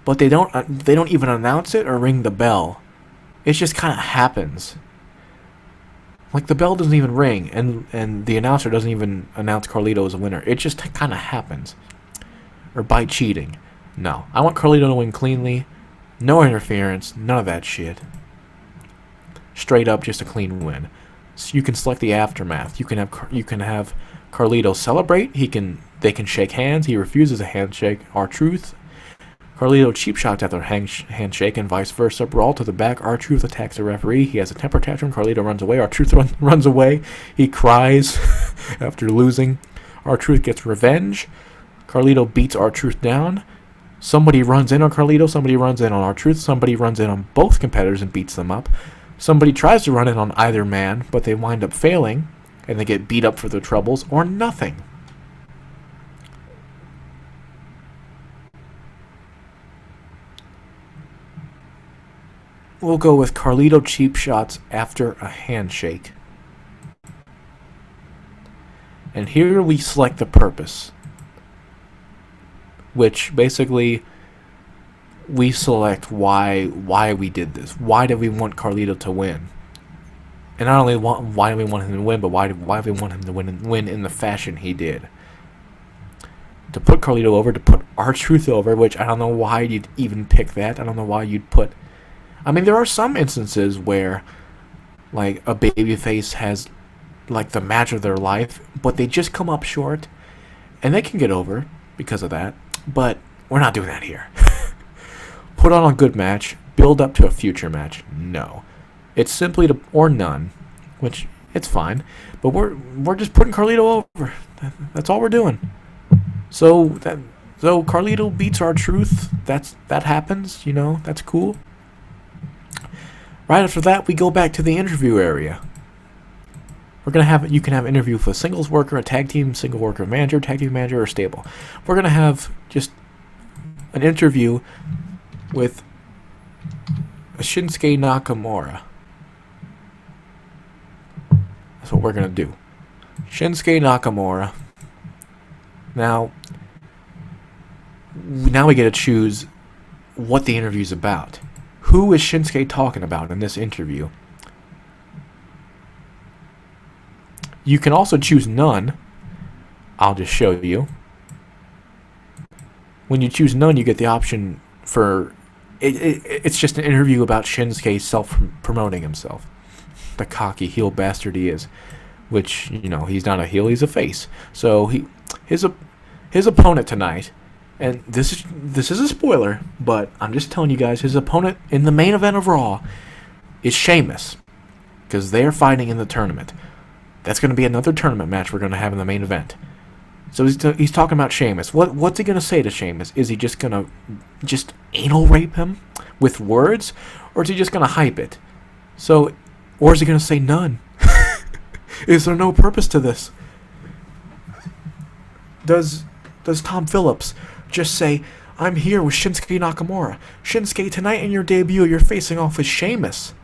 but they don't even announce it or ring the bell. It just kind of happens. Like the bell doesn't even ring, and the announcer doesn't even announce Carlito as a winner. It just kind of happens. Or by cheating. No, I want Carlito to win cleanly, no interference, none of that shit. Straight up, just a clean win. So you can select the aftermath. You can have Carlito celebrate. They can shake hands. He refuses a handshake. R-Truth. Carlito cheap shots after handshake and vice versa. Brawl to the back. R-Truth attacks the referee. He has a temper tantrum. Carlito runs away. R-Truth runs away. He cries after losing. R-Truth gets revenge. Carlito beats R-Truth down. Somebody runs in on Carlito. Somebody runs in on R-Truth. Somebody runs in on both competitors and beats them up. Somebody tries to run in on either man, but they wind up failing, and they get beat up for their troubles, or nothing. We'll go with Carlito cheap shots after a handshake. And here we select the purpose, which basically we select why we did this. Why did we want Carlito to win? And not only why do we want him to win, but why do we want him to win in the fashion he did? To put Carlito over, to put R-Truth over, which I don't know why you'd even pick that. I don't know why you'd put... I mean, there are some instances where, like, a babyface has, like, the match of their life, but they just come up short, and they can get over because of that. But we're not doing that here. put on a good match, build up to a future match. No. It's simply to, or none, which it's fine, but we're just putting Carlito over. That's all we're doing. So Carlito beats R-Truth. That happens, you know. That's cool. Right after that, we go back to the interview area. You can have an interview with a singles worker, a tag team single worker manager, tag team manager, or stable. We're gonna have just an interview with Shinsuke Nakamura. That's what we're gonna do. Shinsuke Nakamura. Now we get to choose what the interview's about. Who is Shinsuke talking about in this interview? You can also choose none. I'll just show you. When you choose none, you get the option for... It's just an interview about Shinsuke self-promoting himself. The cocky heel bastard he is. Which, you know, he's not a heel, he's a face. So his opponent tonight, and this is a spoiler, but I'm just telling you guys, his opponent in the main event of Raw is Sheamus. Because they're fighting in the tournament. That's going to be another tournament match we're going to have in the main event. So he's talking about Sheamus. What's he going to say to Sheamus? Is he just going to just anal rape him with words? Or is he just going to hype it? Or is he going to say none? Is there no purpose to this? Does Tom Phillips just say, I'm here with Shinsuke Nakamura. Shinsuke, tonight in your debut, you're facing off with Sheamus.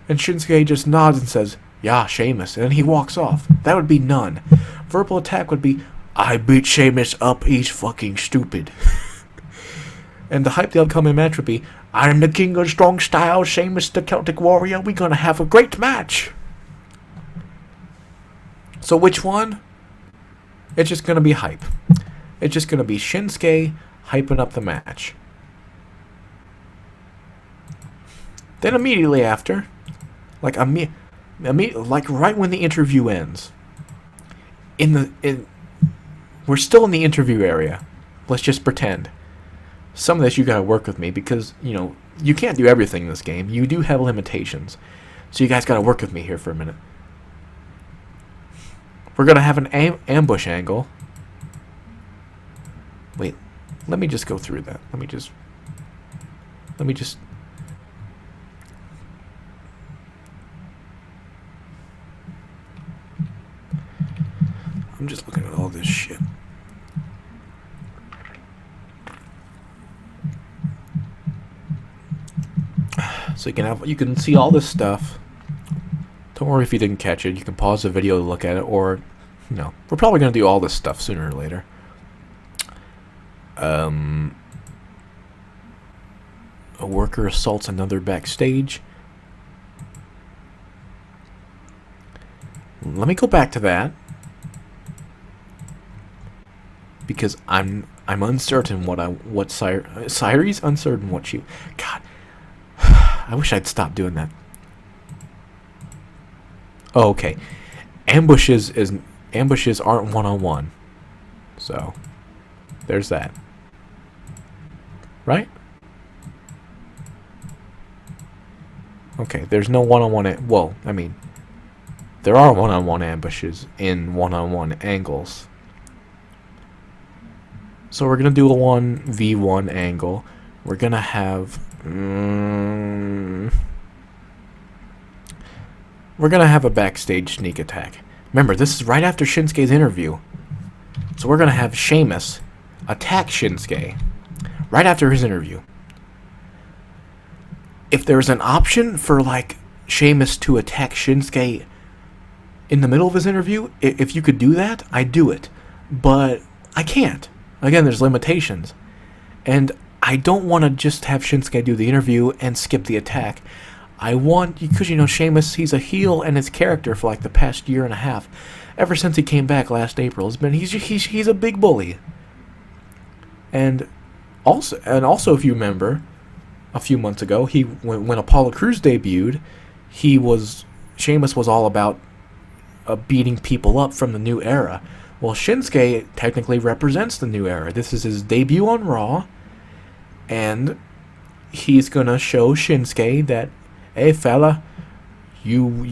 And Shinsuke just nods and says, yeah, Sheamus. And then he walks off. That would be none. Verbal attack would be, I beat Sheamus up, he's fucking stupid. And to hype the upcoming match would be, I'm the king of strong style, Sheamus the Celtic Warrior, we're gonna have a great match. So which one? It's just gonna be hype. It's just gonna be Shinsuke hyping up the match. Then immediately after, like right when the interview ends, we're still in the interview area. Let's just pretend. Some of this you gotta work with me because, you know, you can't do everything in this game. You do have limitations. So you guys gotta work with me here for a minute. We're gonna have an ambush angle. Wait, let me just go through that. Let me just I'm just looking at all this shit. So you can see all this stuff. Don't worry if you didn't catch it. You can pause the video to look at it, or we're probably gonna do all this stuff sooner or later. A worker assaults another backstage. Let me go back to that. Because I'm uncertain what Sayuri's uncertain what she... God, I wish I'd stop doing that. Oh, okay. Ambushes aren't one-on-one. So, there's that. Right? Okay, there's no one-on-one... Well, I mean, there are one-on-one ambushes in one-on-one angles. So we're going to do a 1v1 angle. We're going to have... we're going to have a backstage sneak attack. Remember, this is right after Shinsuke's interview. So we're going to have Sheamus attack Shinsuke right after his interview. If there's an option for, like, Sheamus to attack Shinsuke in the middle of his interview, if you could do that, I'd do it. But I can't. Again, there's limitations. And I don't want to just have Shinsuke do the interview and skip the attack. I want, because, Sheamus, he's a heel and his character for like the past year and a half. Ever since he came back last April, he's a big bully. And also, if you remember, a few months ago, when Apollo Crews debuted, Sheamus was all about beating people up from the new era. Well, Shinsuke technically represents the new era. This is his debut on Raw, and he's gonna show Shinsuke that, hey fella, you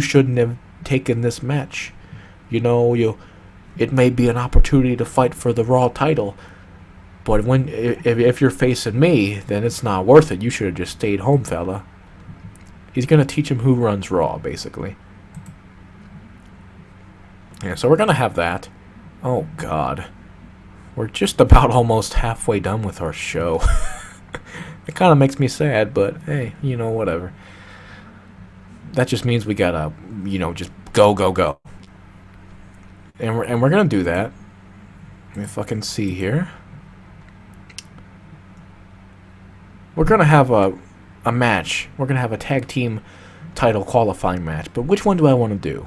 shouldn't have taken this match. It may be an opportunity to fight for the Raw title, but if you're facing me, then it's not worth it. You should have just stayed home, fella. He's gonna teach him who runs Raw, basically. Yeah, so we're gonna have that. Oh God, we're just about almost halfway done with our show. It kind of makes me sad, but hey, whatever. That just means we gotta, just go. And we're gonna do that. Let me fucking see here. We're gonna have a match. We're gonna have a tag team title qualifying match. But which one do I want to do?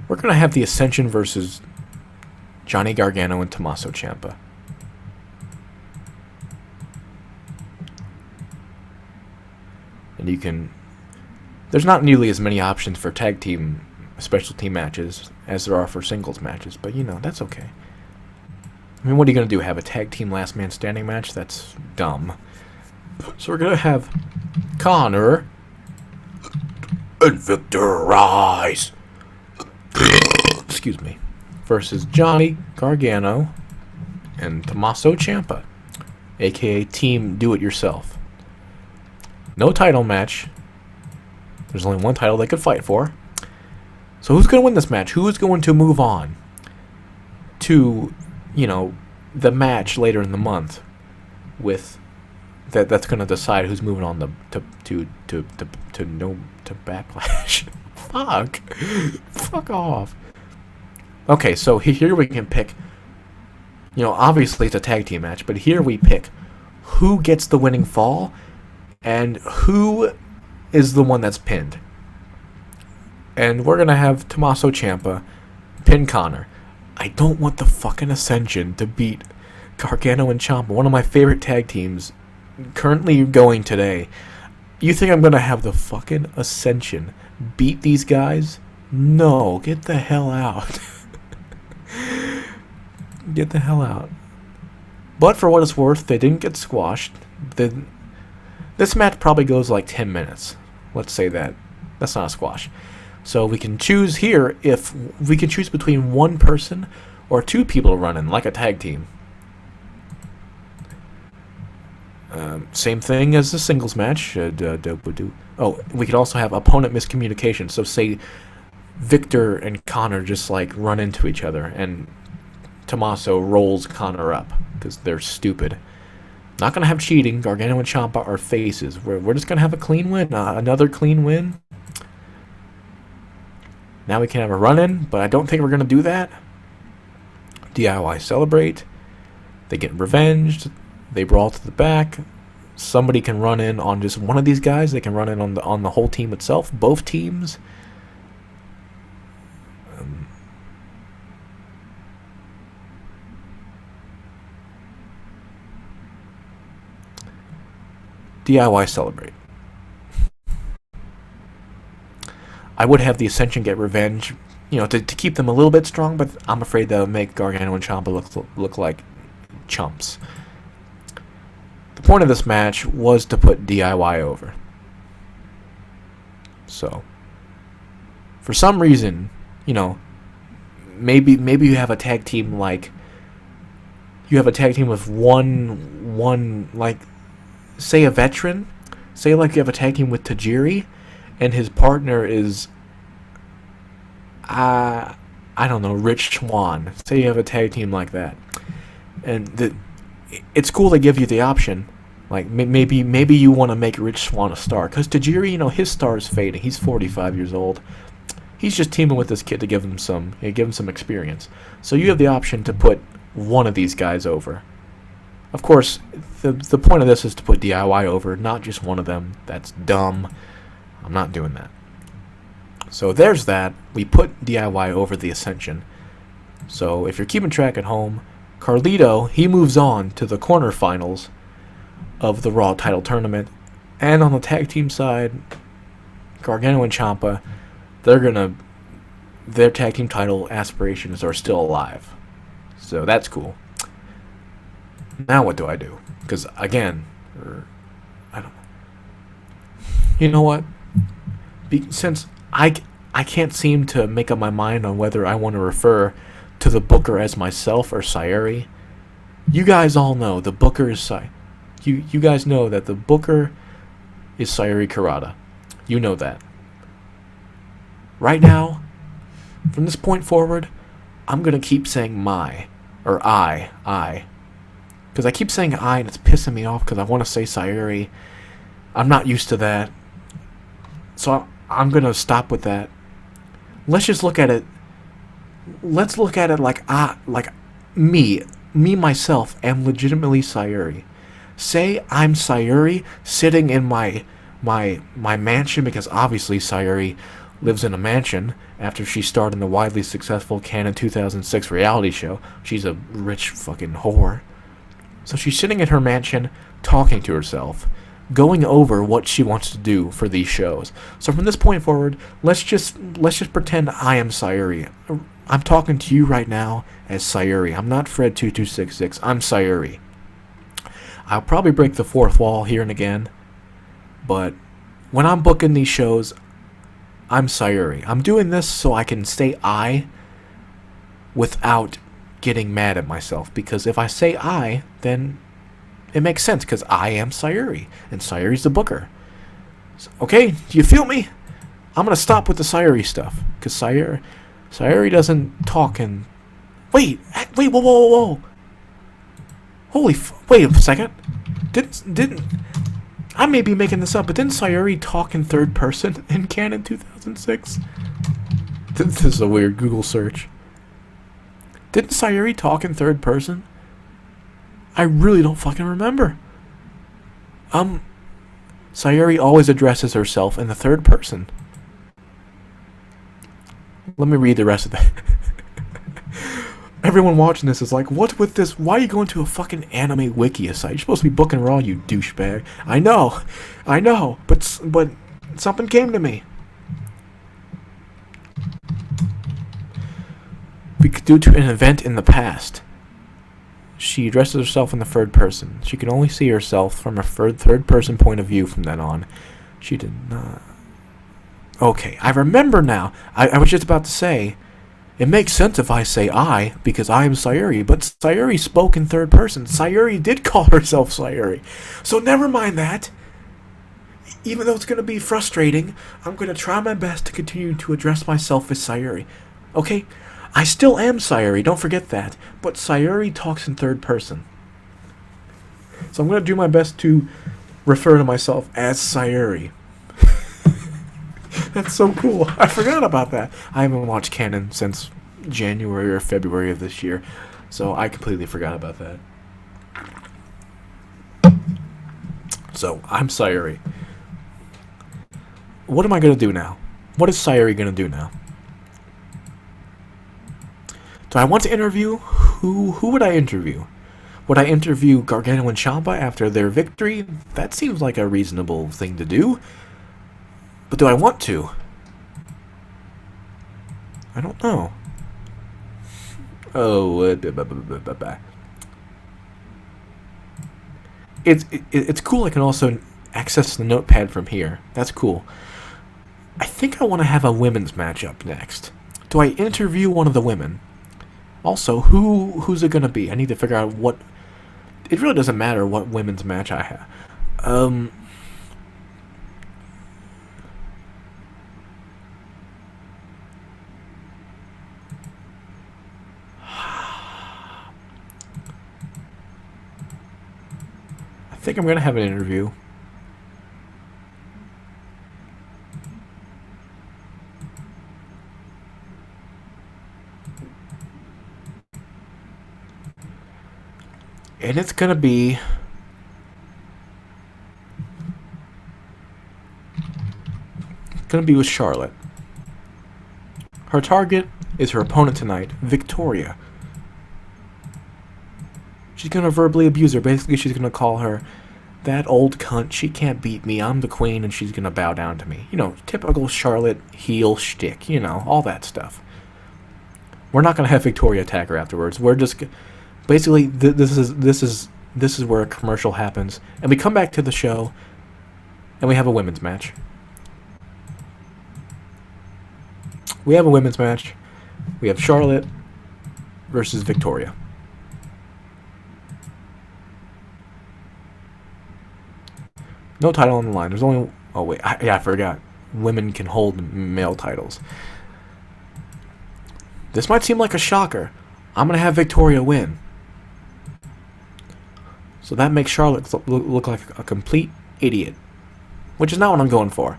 We're gonna have the Ascension versus Johnny Gargano and Tommaso Ciampa. And you can... There's not nearly as many options for tag team special team matches as there are for singles matches, but that's okay. I mean, what are you going to do? Have a tag team last man standing match? That's dumb. So we're going to have Connor and Victor Rise, excuse me, versus Johnny Gargano and Tommaso Ciampa, aka Team Do It Yourself. No title match. There's only one title they could fight for. So who's going to win this match? Who is going to move on to, the match later in the month with that's going to decide who's moving on to Backlash. Fuck off. Okay, so here we can pick. Obviously it's a tag team match, but here we pick who gets the winning fall and who is the one that's pinned. And we're gonna have Tommaso Ciampa pin Connor. I don't want the fucking Ascension to beat Gargano and Ciampa, one of my favorite tag teams currently going today. You think I'm gonna have the fucking Ascension beat these guys? No, get the hell out. Get the hell out. But for what it's worth, they didn't get squashed. This match probably goes like 10 minutes. Let's say that. That's not a squash. So we can choose here if we can choose between one person or two people running like a tag team. Same thing as the singles match. Oh, we could also have opponent miscommunication. So say Victor and Connor just like run into each other and Tommaso rolls Connor up because they're stupid. Not gonna have cheating. Gargano and Ciampa are faces. We're just gonna have a clean win. Another clean win. Now we can have a run-in, but I don't think we're gonna do that. DIY celebrate. They get revenged. They brawl to the back. Somebody can run in on just one of these guys. They can run in on the whole team itself. Both teams. DIY celebrate. I would have the Ascension get revenge, to keep them a little bit strong, but I'm afraid that would make Gargano and Ciampa look like chumps. The point of this match was to put DIY over. So, for some reason, maybe you have a tag team like you have a tag team with one like, say a veteran, say like you have a tag team with Tajiri, and his partner is, I don't know, Rich Swann. Say you have a tag team like that, and it's cool they give you the option. Like maybe you want to make Rich Swann a star, because Tajiri, his star is fading. He's 45 years old. He's just teaming with this kid to give him some experience. So you have the option to put one of these guys over. Of course, the point of this is to put DIY over, not just one of them. That's dumb. I'm not doing that. So there's that. We put DIY over the Ascension. So if you're keeping track at home, Carlito, he moves on to the quarterfinals of the Raw title tournament, And on the tag team side, Gargano and Ciampa, their tag team title aspirations are still alive. So that's cool. Now what do I do? Because again, I don't. You know what? Since I can't seem to make up my mind on whether I want to refer to the Booker as myself or Sayuri. You guys all know the Booker is You guys know that the Booker is Sayuri Kurata. You know that. Right now, from this point forward, I'm gonna keep saying my or I. Because I keep saying I and it's pissing me off because I want to say Sayuri. I'm not used to that. So I'm going to stop with that. Let's just look at it. Let's look at it like me myself am legitimately Sayuri. Say I'm Sayuri sitting in my mansion, because obviously Sayuri lives in a mansion after she starred in the widely successful Canon 2006 reality show. She's a rich fucking whore. So she's sitting in her mansion, talking to herself, going over what she wants to do for these shows. So from this point forward, let's just pretend I am Sayuri. I'm talking to you right now as Sayuri. I'm not Fred2266. I'm Sayuri. I'll probably break the fourth wall here and again, but when I'm booking these shows, I'm Sayuri. I'm doing this so I can say I without getting mad at myself, because if I say I, then it makes sense, because I am Sayuri, and Sayuri's the booker. So, okay, do you feel me? I'm going to stop with the Sayuri stuff, because Sayuri doesn't talk and... Wait, whoa. Wait a second. Didn't... I may be making this up, but didn't Sayuri talk in third person in Canon 2006? This is a weird Google search. Didn't Sayuri talk in third person? I really don't fucking remember. Sayuri always addresses herself in the third person. Let me read the rest of that. Everyone watching this is like, what with this? Why are you going to a fucking anime wiki site? You're supposed to be booking Raw, you douchebag. I know, but something came to me. Due to an event in the past, she addresses herself in the third person. She can only see herself from a third person point of view from then on. She did not... Okay, I remember now. I was just about to say, it makes sense if I say I, because I am Sayuri, but Sayuri spoke in third person. Sayuri did call herself Sayuri. So never mind that. Even though it's going to be frustrating, I'm going to try my best to continue to address myself as Sayuri. Okay? I still am Sayuri, don't forget that. But Sayuri talks in third person. So I'm going to do my best to refer to myself as Sayuri. That's so cool. I forgot about that. I haven't watched Canon since January or February of this year. So I completely forgot about that. So, I'm Sayuri. What am I going to do now? What is Sayuri going to do now? Do I want to interview? Who would I interview? Would I interview Gargano and Ciampa after their victory? That seems like a reasonable thing to do. But do I want to? I don't know. Oh, it's cool. I can also access the notepad from here. That's cool. I think I want to have a women's match up next. Do I interview one of the women? Also, who's it gonna be? I need to figure out what... It really doesn't matter what women's match I have. I think I'm gonna have an interview. And it's gonna be... with Charlotte. Her target is her opponent tonight, Victoria. She's gonna verbally abuse her. Basically, she's gonna call her that old cunt, she can't beat me. I'm the queen and she's gonna bow down to me. You know, typical Charlotte heel shtick, you know, all that stuff. We're not gonna have Victoria attack her afterwards. We're just basically this is where a commercial happens, and we come back to the show, and we have a women's match. We have a women's match. We have Charlotte versus Victoria. No title on the line. There's only... Oh, wait. I forgot. Women can hold male titles. This might seem like a shocker. I'm going to have Victoria win. So that makes Charlotte look like a complete idiot. Which is not what I'm going for.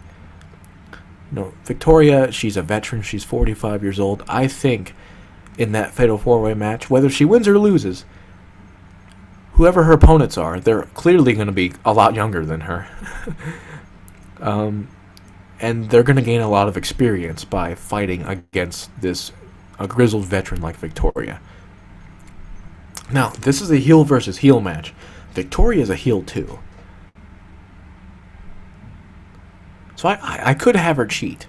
No, Victoria, she's a veteran. She's 45 years old. I think in that Fatal 4-Way match, whether she wins or loses, whoever her opponents are, they're clearly going to be a lot younger than her. And they're going to gain a lot of experience by fighting against a grizzled veteran like Victoria. Now, this is a heel versus heel match. Victoria is a heel too. So I could have her cheat.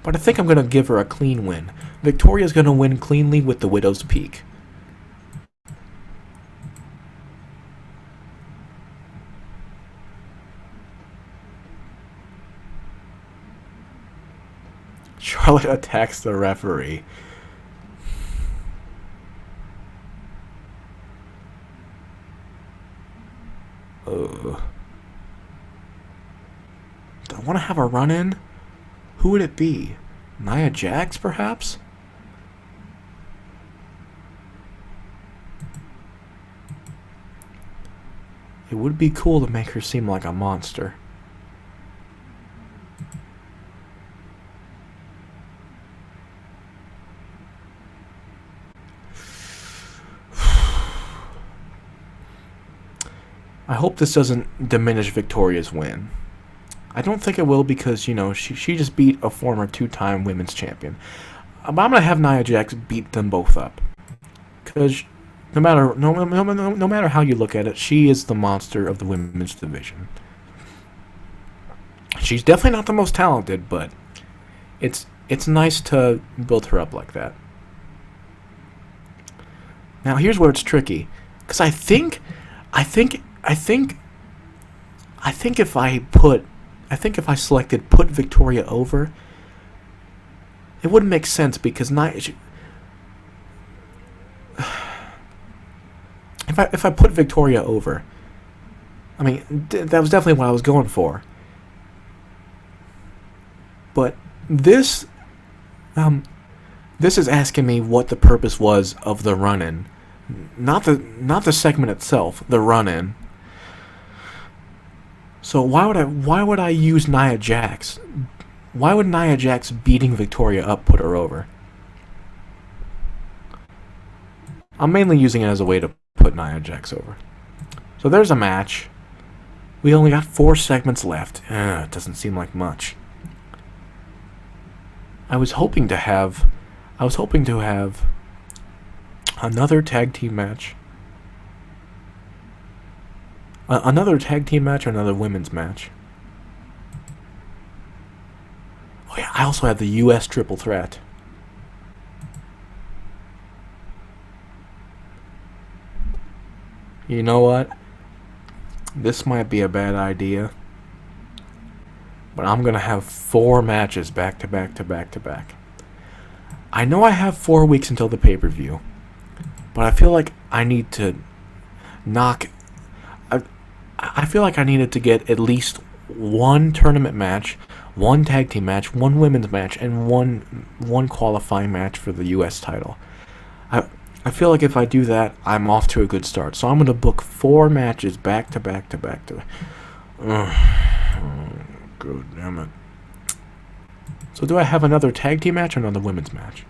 But I think I'm going to give her a clean win. Victoria's going to win cleanly with the Widow's Peak. Charlotte attacks the referee. Do I want to have a run-in? Who would it be? Nia Jax, perhaps? It would be cool to make her seem like a monster. I hope this doesn't diminish Victoria's win. I don't think it will because, you know, she just beat a former 2-time women's champion. But I'm going to have Nia Jax beat them both up. Because no matter how you look at it, she is the monster of the women's division. She's definitely not the most talented, but it's nice to build her up like that. Now here's where it's tricky. Because I think if I selected put Victoria over, it wouldn't make sense because if I put Victoria over, I mean that was definitely what I was going for. But this is asking me what the purpose was of the run-in, not the segment itself, the run-in. So why would I use Nia Jax? Why would Nia Jax beating Victoria up put her over? I'm mainly using it as a way to put Nia Jax over. So there's a match. We only got 4 segments left. It doesn't seem like much. I was hoping to have another tag team match. Another tag team match or another women's match. Oh yeah, I also have the U.S. triple threat. You know what? This might be a bad idea. But I'm going to have 4 matches back to back to back to back. I know I have 4 weeks until the pay-per-view. But I feel like I need to knock... I feel like I needed to get at least 1 tournament match, 1 tag team match, 1 women's match, and one qualifying match for the U.S. title. I feel like if I do that, I'm off to a good start. So I'm going to book 4 matches back to back to back to... God damn it. So do I have another tag team match or another women's match?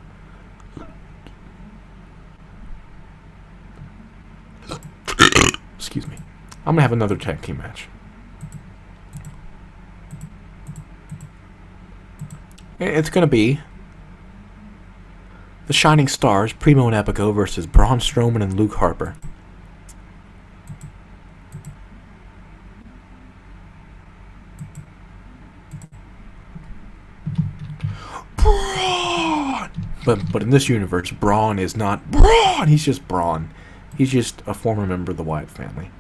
Excuse me. I'm going to have another tag team match. It's going to be The Shining Stars, Primo and Epico versus Braun Strowman and Luke Harper. Braun! But in this universe, Braun is not Braun! He's just Braun. He's just a former member of the Wyatt family.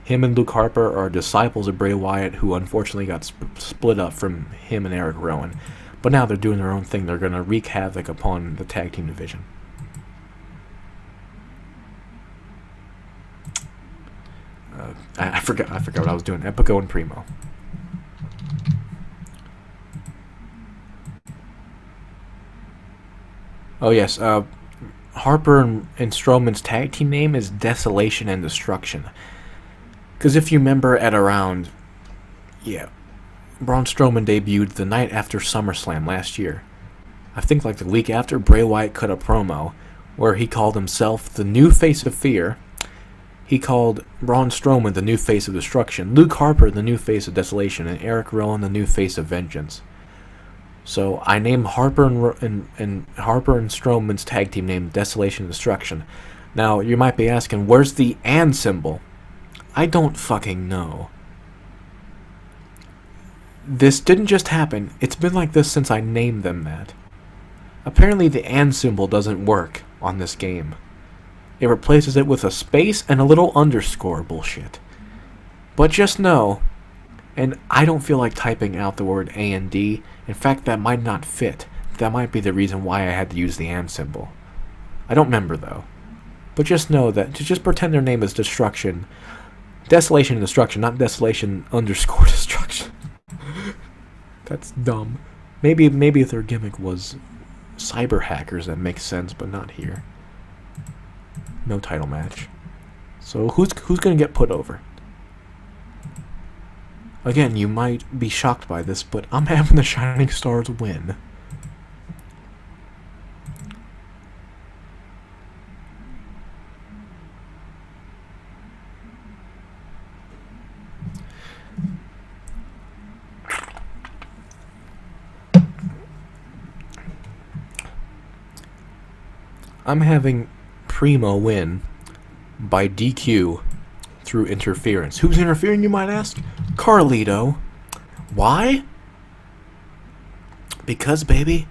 Him and Luke Harper are disciples of Bray Wyatt who unfortunately got split up from him and Eric Rowan. But now they're doing their own thing. They're going to wreak havoc upon the tag team division. I forgot what I was doing. Epico and Primo. Oh yes, Harper and Strowman's tag team name is Desolation and Destruction. Because if you remember at around, Braun Strowman debuted the night after SummerSlam last year. I think like the week after, Bray Wyatt cut a promo where he called himself the new face of fear. He called Braun Strowman the new face of destruction, Luke Harper the new face of desolation, and Eric Rowan the new face of vengeance. So I named Harper and Harper and Strowman's tag team name Desolation and Destruction. Now you might be asking, where's the "and" symbol? I don't fucking know. This didn't just happen. It's been like this since I named them that. Apparently the "and" symbol doesn't work on this game. It replaces it with a space and a little underscore bullshit. But just know, and I don't feel like typing out the word A and D. In fact, that might not fit. That might be the reason why I had to use the "and" symbol. I don't remember though. But just know that, to just pretend their name is Destruction. Desolation and Destruction, not Desolation underscore Destruction. That's dumb. Maybe if their gimmick was cyber hackers, that makes sense, but not here. No title match. So who's gonna get put over? Again, you might be shocked by this, but I'm having the Shining Stars win. I'm having Primo win by DQ through interference. Who's interfering, you might ask? Carlito. Why? Because, baby,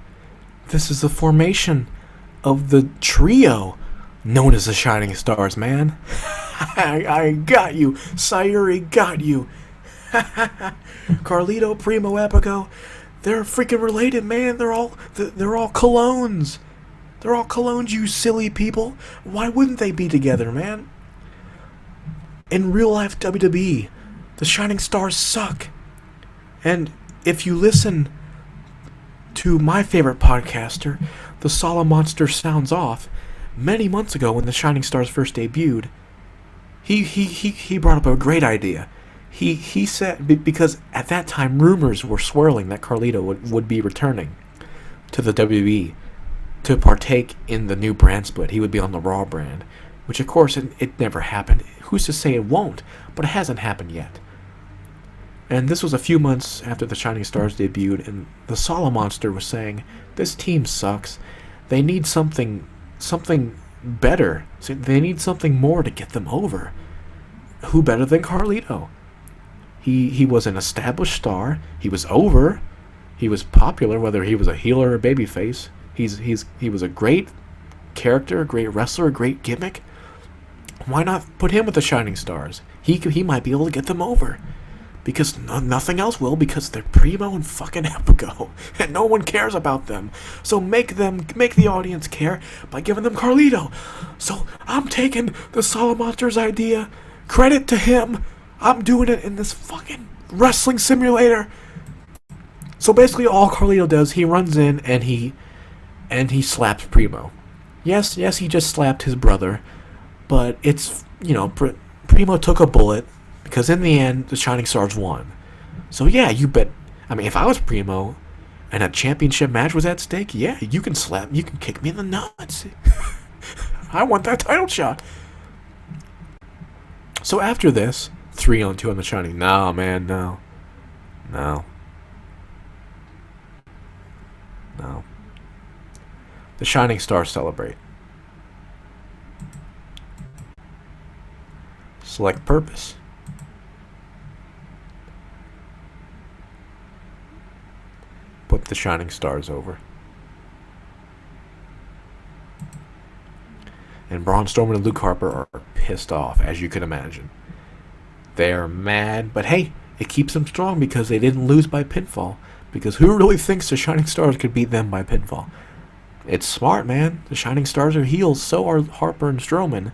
this is the formation of the trio known as the Shining Stars, man. I got you. Sayuri got you. Carlito, Primo, Epico, they're freaking related, man. They're all clones. They're all clones, you silly people. Why wouldn't they be together, man? In real life WWE, the Shining Stars suck. And if you listen to my favorite podcaster, the Solemn Monster Sounds Off, many months ago when the Shining Stars first debuted, he brought up a great idea. He said, because at that time rumors were swirling that Carlito would be returning to the WWE to partake in the new brand split. He would be on the Raw brand, which of course it never happened. Who's to say it won't? But it hasn't happened yet. And this was a few months after the Shining Stars debuted, and the Solemn Monster was saying, this team sucks. They need something better. They need something more to get them over. Who better than Carlito? He was an established star. He was over. He was popular, whether he was a heel or a babyface. He was a great character, a great wrestler, a great gimmick. Why not put him with the Shining Stars? He might be able to get them over. Because nothing else will, because they're Primo and fucking Epico. And no one cares about them. So make the audience care by giving them Carlito. So I'm taking the Solemn Monster's idea. Credit to him. I'm doing it in this fucking wrestling simulator. So basically all Carlito does, he runs in and he slaps Primo. Yes, he just slapped his brother, but it's, Primo took a bullet, because in the end, the Shining Stars won. So yeah, you bet. I mean, if I was Primo, and a championship match was at stake, yeah, you can kick me in the nuts. I want that title shot. So after this, 3-on-2 on the Shining. No, man, no. The Shining Stars celebrate. Select purpose. Put the Shining Stars over. And Braun Strowman and Luke Harper are pissed off, as you can imagine. They're mad, but hey, it keeps them strong because they didn't lose by pinfall. Because who really thinks the Shining Stars could beat them by pinfall? It's smart, man. The Shining Stars are heels, so are Harper and Strowman.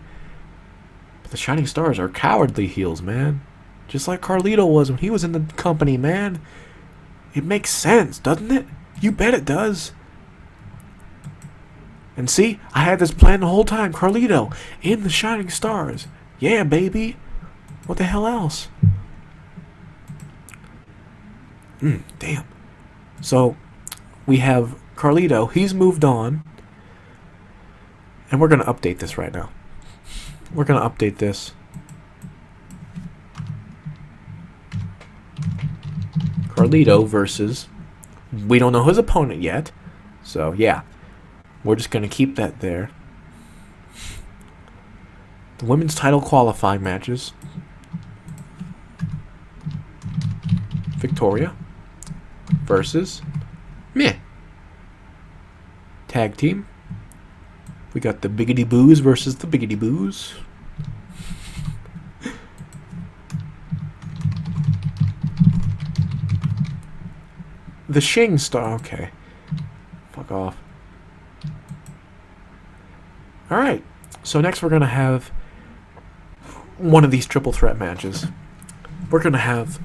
But the Shining Stars are cowardly heels, man. Just like Carlito was when he was in the company, man. It makes sense, doesn't it? You bet it does. And see, I had this plan the whole time. Carlito in the Shining Stars. Yeah, baby. What the hell else? Damn. So, we have Carlito. He's moved on. And we're going to update this right now. We're going to update this. Carlito versus... We don't know his opponent yet. So, yeah. We're just going to keep that there. The women's title qualifying matches. Victoria versus Meh. Tag team. We got the Biggity Boos versus the Biggity Boos. The Shing Star. Okay. Fuck off. Alright. So next we're going to have one of these triple threat matches. We're going to have...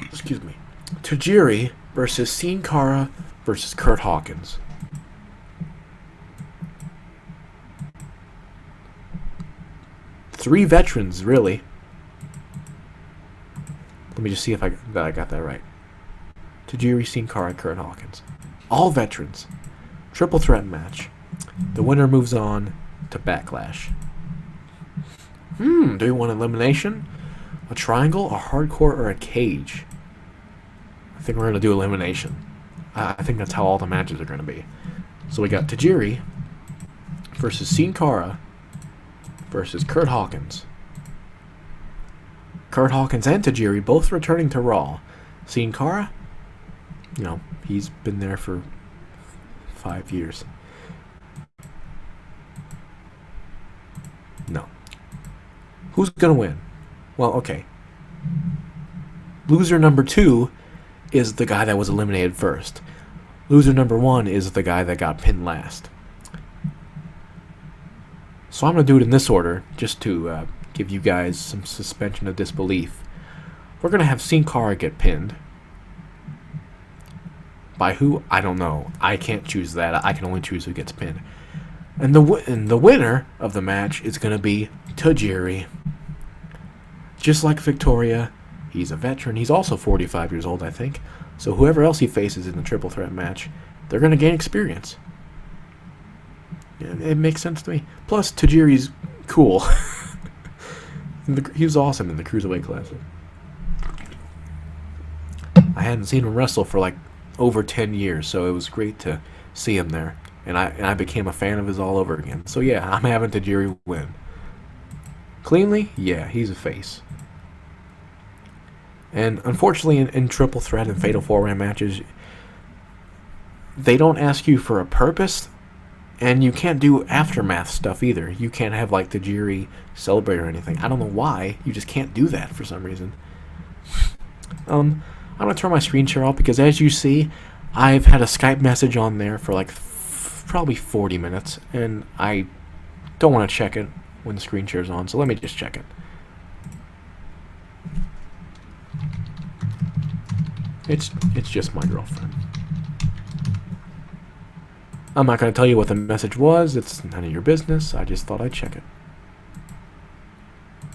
excuse me. Tajiri versus Sin Cara versus Kurt Hawkins. Three veterans, really. Let me just see if I got that right. Tajiri, Sin Cara, and Kurt Hawkins. All veterans. Triple threat match. The winner moves on to Backlash. Do you want elimination? A triangle, a hardcore, or a cage? I think we're going to do elimination. I think that's how all the matches are going to be. So we got Tajiri versus Sin Cara versus Kurt Hawkins. Kurt Hawkins and Tajiri both returning to Raw. Sin Cara, you know, he's been there for 5 years. No. Who's going to win? Well, okay. Loser number 2 is the guy that was eliminated first. Loser number 1 is the guy that got pinned last. So I'm going to do it in this order, just to give you guys some suspension of disbelief. We're going to have Sin Cara get pinned. By who? I don't know. I can't choose that. I can only choose who gets pinned. And the winner of the match is going to be Tajiri. Just like Victoria, he's a veteran. He's also 45 years old, I think. So whoever else he faces in the triple threat match, they're going to gain experience. Yeah, it makes sense to me. Plus, Tajiri's cool. He was awesome in the Cruiserweight Classic. I hadn't seen him wrestle for like over 10 years, so it was great to see him there. And I became a fan of his all over again. So yeah, I'm having Tajiri win. Cleanly? Yeah, he's a face. And unfortunately, in triple threat and fatal four-way matches, they don't ask you for a purpose, and you can't do aftermath stuff either. You can't have like Tajiri celebrate or anything. I don't know why. You just can't do that for some reason. I'm gonna turn my screen share off because, as you see, I've had a Skype message on there for like probably 40 minutes, and I don't want to check it when the screen share's on. So let me just check it. It's just my girlfriend. I'm not going to tell you what the message was. It's none of your business. I just thought I'd check it.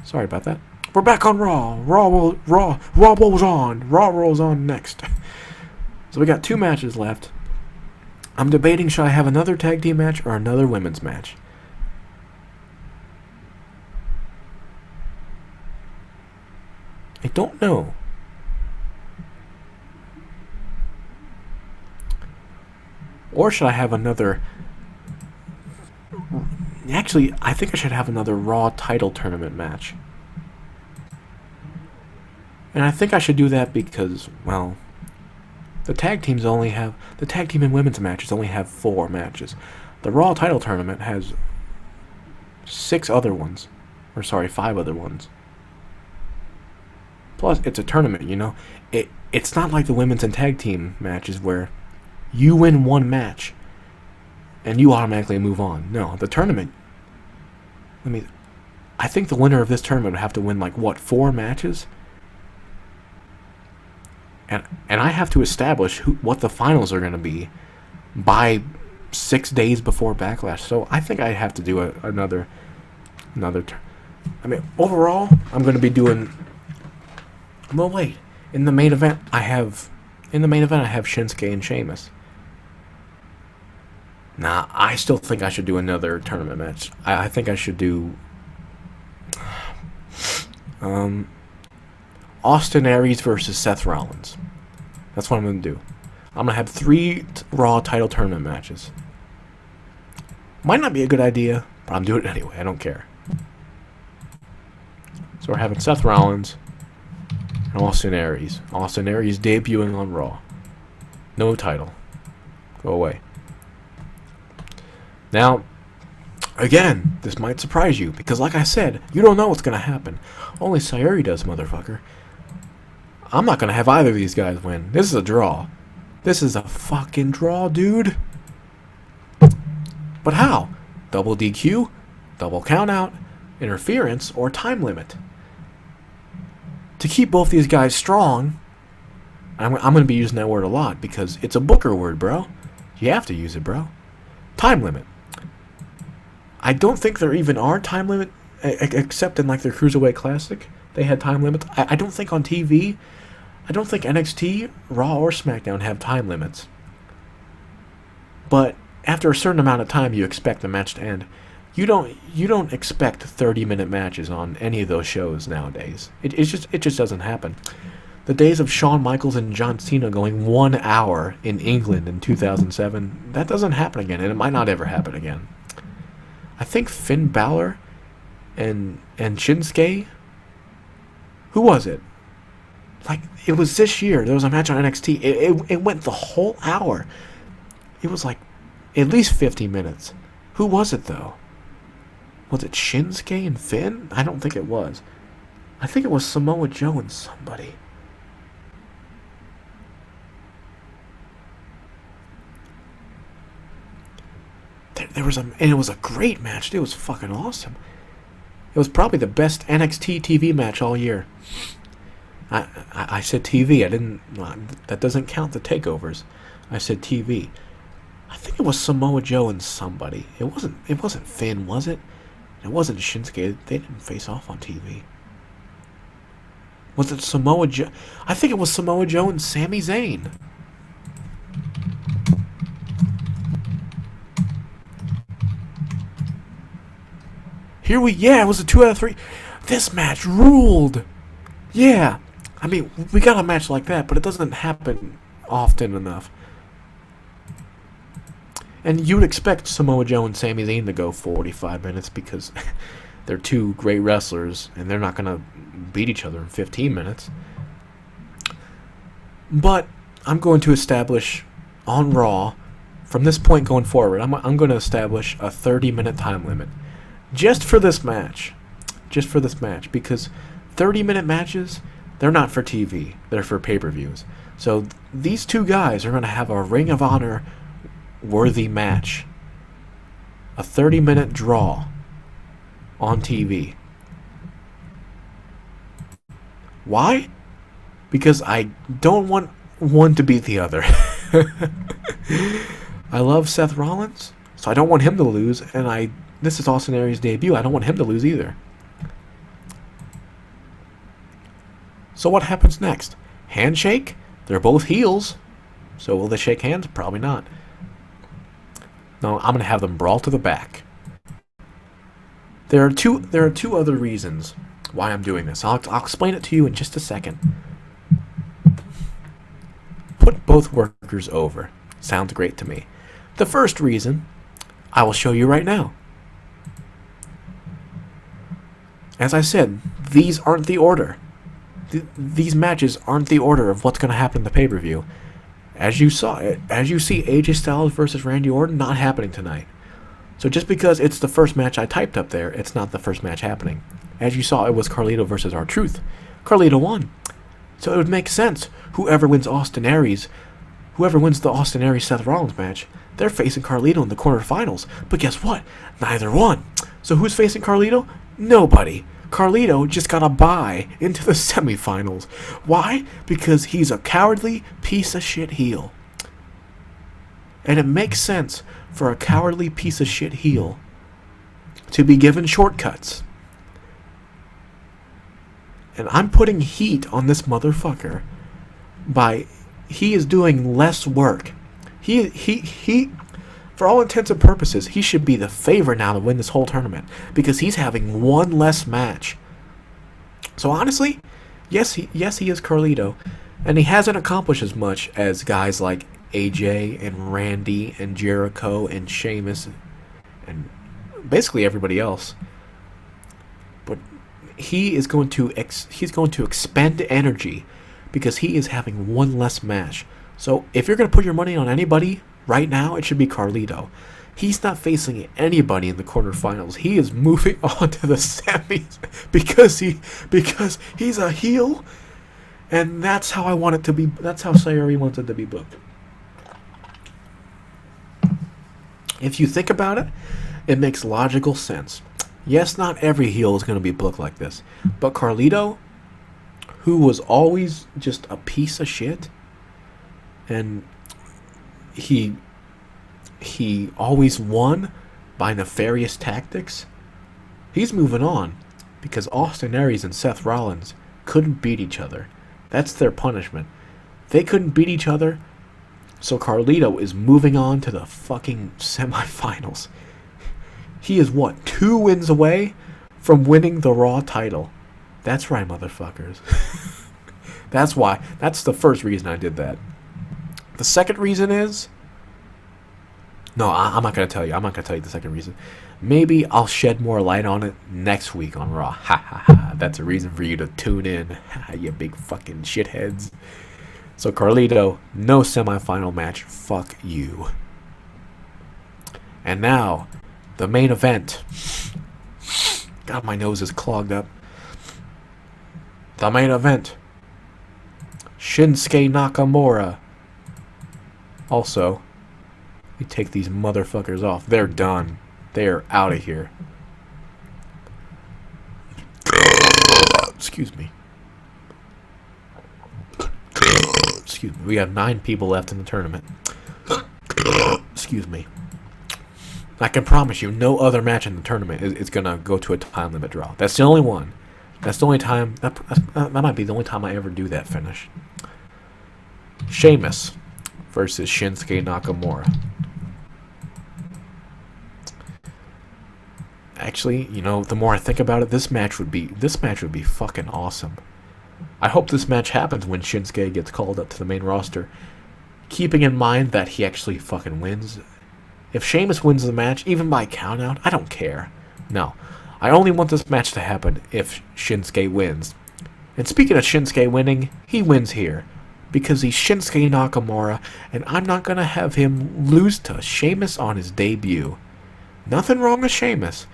Sorry about that. We're back on Raw. Raw rolls on. Raw rolls on next. So we got 2 matches left. I'm debating, should I have another tag team match or another women's match? I don't know. Or should I have another... Actually, I think I should have another Raw title tournament match. And I think I should do that because, well, the tag teams only have... The tag team and women's matches only have 4 matches. The Raw title tournament has 6 other ones. Or sorry, 5 other ones. Plus, it's a tournament, you know. It's not like the women's and tag team matches where you win one match and you automatically move on. No, the tournament... I think the winner of this tournament would have to win, like, what, 4 matches? And I have to establish what the finals are going to be by 6 days before Backlash. So I think I have to do another overall, I'm going to be doing... Well, wait. In the main event, I have Shinsuke and Sheamus. Nah, I still think I should do another tournament match. I think I should do... Austin Aries versus Seth Rollins. That's what I'm going to do. I'm going to have 3 Raw title tournament matches. Might not be a good idea, but I'm doing it anyway. I don't care. So we're having Seth Rollins and Austin Aries. Austin Aries debuting on Raw. No title. Go away. Now, again, this might surprise you, because like I said, you don't know what's going to happen. Only Sayuri does, motherfucker. I'm not going to have either of these guys win. This is a draw. This is a fucking draw, dude. But how? Double DQ, double countout, interference, or time limit. To keep both these guys strong, I'm going to be using that word a lot because it's a Booker word, bro. You have to use it, bro. Time limit. I don't think there even are time limit, except in like their Cruiserweight Classic. They had time limits. I don't think on TV, I don't think NXT, Raw, or SmackDown have time limits. But after a certain amount of time, you expect the match to end. You don't expect 30-minute matches on any of those shows nowadays. It just doesn't happen. The days of Shawn Michaels and John Cena going 1 hour in England in 2007, that doesn't happen again, and it might not ever happen again. I think Finn Balor and Shinsuke, who was it? Like, it was this year. There was a match on NXT. It went the whole hour. It was like at least 50 minutes. Who was it, though? Was it Shinsuke and Finn? I don't think it was. I think it was Samoa Joe and somebody. And it was a great match. It was fucking awesome. It was probably the best NXT TV match all year. I said TV. I didn't. That doesn't count the takeovers. I said TV. I think it was Samoa Joe and somebody. It wasn't Finn, was it? It wasn't Shinsuke. They didn't face off on TV. Was it Samoa Joe? I think it was Samoa Joe and Sami Zayn. Yeah, it was a 2 out of 3. This match ruled. Yeah. I mean, we got a match like that, but it doesn't happen often enough. And you would expect Samoa Joe and Sami Zayn to go 45 minutes because they're 2 great wrestlers and they're not going to beat each other in 15 minutes. But I'm going to establish on Raw, from this point going forward, I'm going to establish a 30-minute time limit. Just for this match. Just for this match. Because 30-minute matches, they're not for TV. They're for pay-per-views. So these 2 guys are going to have a Ring of Honor worthy match. A 30-minute draw on TV. Why? Because I don't want one to beat the other. I love Seth Rollins, so I don't want him to lose, and this is Austin Aries' debut. I don't want him to lose either. So what happens next? Handshake? They're both heels. So will they shake hands? Probably not. No, I'm going to have them brawl to the back. There are two other reasons why I'm doing this. I'll explain it to you in just a second. Put both workers over. Sounds great to me. The first reason, I will show you right now. As I said, these aren't the order. These matches aren't the order of what's going to happen in the pay-per-view. As you see AJ Styles versus Randy Orton not happening tonight. So just because it's the first match I typed up there, it's not the first match happening. As you saw, it was Carlito versus R-Truth. Carlito won. So it would make sense. Whoever wins the Austin Aries Seth Rollins match, they're facing Carlito in the quarterfinals. But guess what? Neither won. So who's facing Carlito? Nobody. Carlito just got a bye into the semifinals. Why? Because he's a cowardly piece of shit heel. And it makes sense for a cowardly piece of shit heel to be given shortcuts. And I'm putting heat on this motherfucker by he is doing less work. He for all intents and purposes, he should be the favorite now to win this whole tournament because he's having one less match. So honestly, yes he is Carlito, and he hasn't accomplished as much as guys like AJ and Randy and Jericho and Sheamus and basically everybody else. But he's going to expend energy because he is having one less match. So if you're going to put your money on anybody right now, it should be Carlito. He's not facing anybody in the quarterfinals. He is moving on to the semis because he's a heel, and that's how I want it to be. That's how Sayuri wants it to be booked. If you think about it, it makes logical sense. Yes, not every heel is going to be booked like this, but Carlito, who was always just a piece of shit, and he always won by nefarious tactics, he's moving on because Austin Aries and Seth Rollins couldn't beat each other. That's their punishment. They couldn't beat each other, so Carlito is moving on to the fucking semifinals. He is, 2 wins away from winning the Raw title. That's right, motherfuckers. That's the first reason I did that. The second reason is... No, I'm not going to tell you. I'm not going to tell you the second reason. Maybe I'll shed more light on it next week on Raw. Ha ha ha. That's a reason for you to tune in. You big fucking shitheads. So Carlito, no semifinal match. Fuck you. And now, the main event. God, my nose is clogged up. The main event. Shinsuke Nakamura. Also, we take these motherfuckers off. They're done. They're out of here. Excuse me. Excuse me. We have 9 people left in the tournament. Excuse me. I can promise you, no other match in the tournament is going to go to a time limit draw. That's the only one. That's the only time. That might be the only time I ever do that finish. Sheamus versus Shinsuke Nakamura. Actually, the more I think about it, this match would be fucking awesome. I hope this match happens when Shinsuke gets called up to the main roster, keeping in mind that he actually fucking wins. If Sheamus wins the match, even by countout, I don't care. No, I only want this match to happen if Shinsuke wins. And speaking of Shinsuke winning, he wins here. Because he's Shinsuke Nakamura, and I'm not going to have him lose to Sheamus on his debut. Nothing wrong with Sheamus.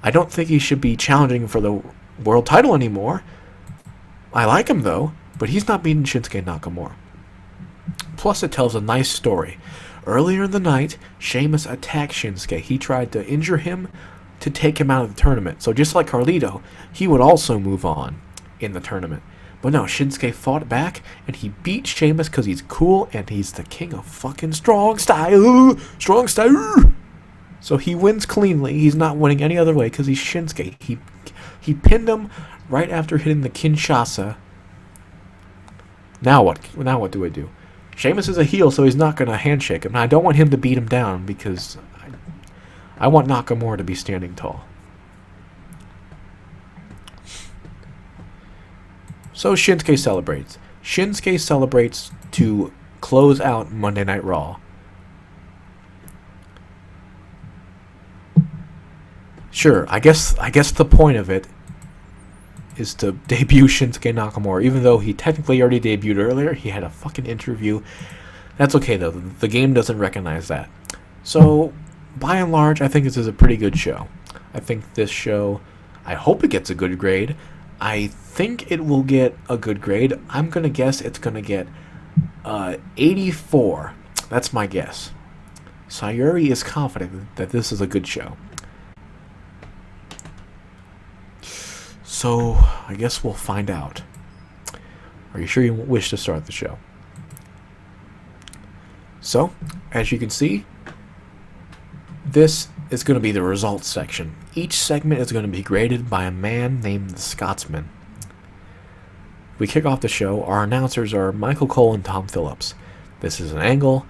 I don't think he should be challenging for the world title anymore. I like him, though, but he's not beating Shinsuke Nakamura. Plus, it tells a nice story. Earlier in the night, Sheamus attacked Shinsuke. He tried to injure him to take him out of the tournament. So just like Carlito, he would also move on in the tournament. But no, Shinsuke fought back, and he beat Sheamus because he's cool, and he's the king of fucking strong style. Strong style. So he wins cleanly. He's not winning any other way because he's Shinsuke. He pinned him right after hitting the Kinshasa. Now what? Now what do I do? Sheamus is a heel, so he's not going to handshake him. And I don't want him to beat him down because I want Nakamura to be standing tall. So Shinsuke celebrates. Shinsuke celebrates to close out Monday Night Raw. Sure, I guess the point of it is to debut Shinsuke Nakamura. Even though he technically already debuted earlier, he had a fucking interview. That's okay though. The game doesn't recognize that. So, by and large, I think this is a pretty good show. I think this show, I hope it gets a good grade. I think it will get a good grade. I'm gonna guess it's gonna get 84. That's my guess. Sayuri is confident that this is a good show. So, I guess we'll find out. Are you sure you wish to start the show? So, as you can see, this is going to be the results section. Each segment is going to be graded by a man named the Scotsman. We kick off the show. Our announcers are Michael Cole and Tom Phillips. This is an angle.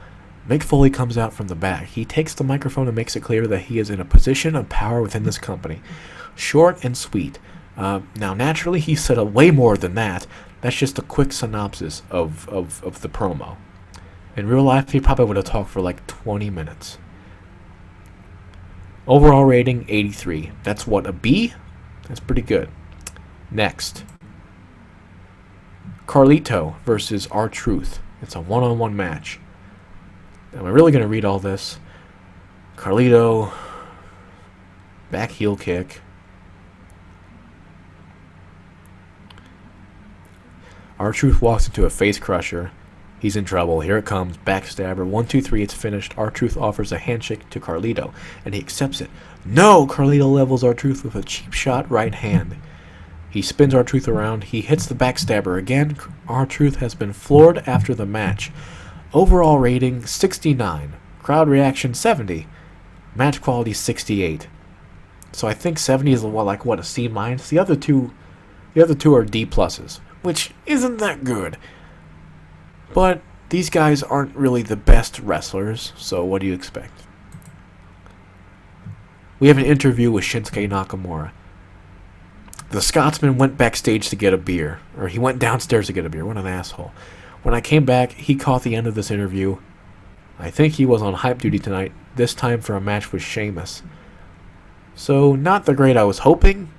Mick Foley comes out from the back. He takes the microphone and makes it clear that he is in a position of power within this company. Short and sweet. Now, naturally, he said way more than that. That's just a quick synopsis of the promo. In real life, he probably would have talked for like 20 minutes. Overall rating, 83. That's what, a B? That's pretty good. Next. Carlito versus R-Truth. It's a one-on-one match. Am I really going to read all this? Carlito. Back heel kick. R-Truth walks into a face crusher. He's in trouble. Here it comes. Backstabber. 1, 2, 3. It's finished. R-Truth offers a handshake to Carlito, and he accepts it. No! Carlito levels R-Truth with a cheap shot right hand. He spins R-Truth around. He hits the backstabber again. R-Truth has been floored after the match. Overall rating, 69. Crowd reaction, 70. Match quality, 68. So I think 70 is a C minus. The other two are D pluses, which isn't that good. But these guys aren't really the best wrestlers, so what do you expect? We have an interview with Shinsuke Nakamura. The Scotsman went backstage to get a beer. Or he went downstairs to get a beer. What an asshole. When I came back, he caught the end of this interview. I think he was on hype duty tonight, this time for a match with Sheamus. So, not the grade I was hoping,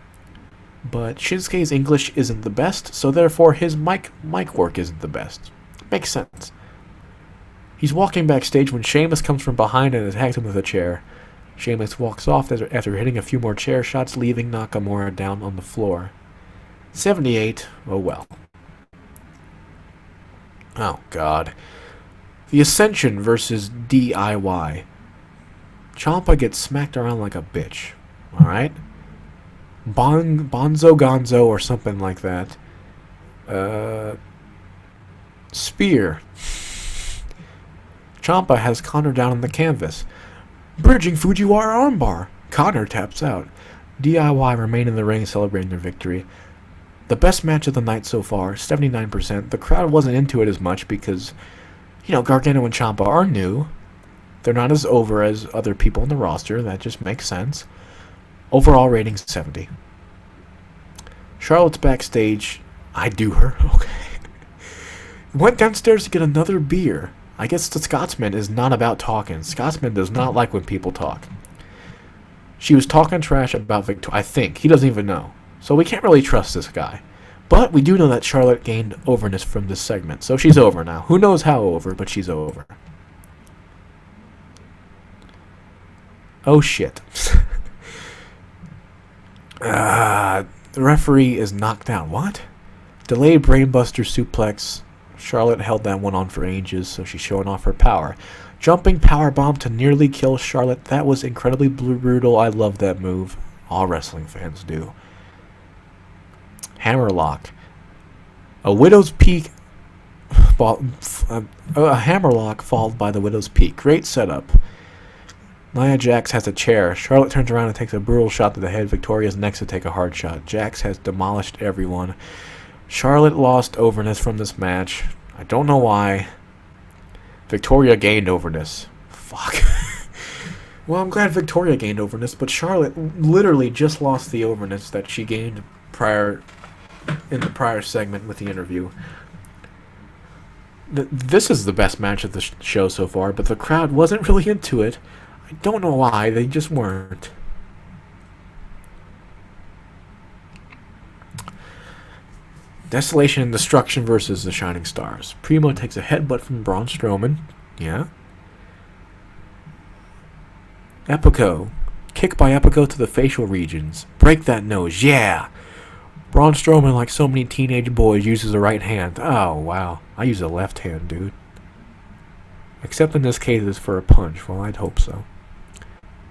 but Shinsuke's English isn't the best, so therefore his mic work isn't the best. Makes sense. He's walking backstage when Sheamus comes from behind and attacks him with a chair. Sheamus walks off after hitting a few more chair shots, leaving Nakamura down on the floor. 78, oh well. Oh god. The Ascension versus DIY. Ciampa gets smacked around like a bitch. Alright? Bonzo Gonzo or something like that. Spear. Ciampa has Connor down on the canvas. Bridging Fujiwara armbar. Connor taps out. DIY remain in the ring celebrating their victory. The best match of the night so far, 79%. The crowd wasn't into it as much because, Gargano and Ciampa are new. They're not as over as other people on the roster. That just makes sense. Overall rating, 70. Charlotte's backstage. I do her. Okay. Went downstairs to get another beer. I guess the Scotsman is not about talking. Scotsman does not like when people talk. She was talking trash about Victoria. I think. He doesn't even know. So we can't really trust this guy. But we do know that Charlotte gained overness from this segment. So she's over now. Who knows how over, but she's over. Oh shit. The referee is knocked down. What? Delayed brainbuster suplex. Charlotte held that one on for ages, so she's showing off her power. Jumping powerbomb to nearly kill Charlotte. That was incredibly brutal. I love that move. All wrestling fans do. Hammerlock. A Widow's Peak. A hammerlock followed by the Widow's Peak. Great setup. Nia Jax has a chair. Charlotte turns around and takes a brutal shot to the head. Victoria's next to take a hard shot. Jax has demolished everyone. Charlotte lost overness from this match. I don't know why. Victoria gained overness. Fuck. Well, I'm glad Victoria gained overness, but Charlotte literally just lost the overness that she gained in the prior segment with the interview. This is the best match of the show so far, but the crowd wasn't really into it. I don't know why. They just weren't. Desolation and Destruction versus the Shining Stars. Primo takes a headbutt from Braun Strowman. Yeah. Epico. Kick by Epico to the facial regions. Break that nose. Yeah. Braun Strowman, like so many teenage boys, uses the right hand. Oh, wow. I use the left hand, dude. Except in this case, it's for a punch. Well, I'd hope so.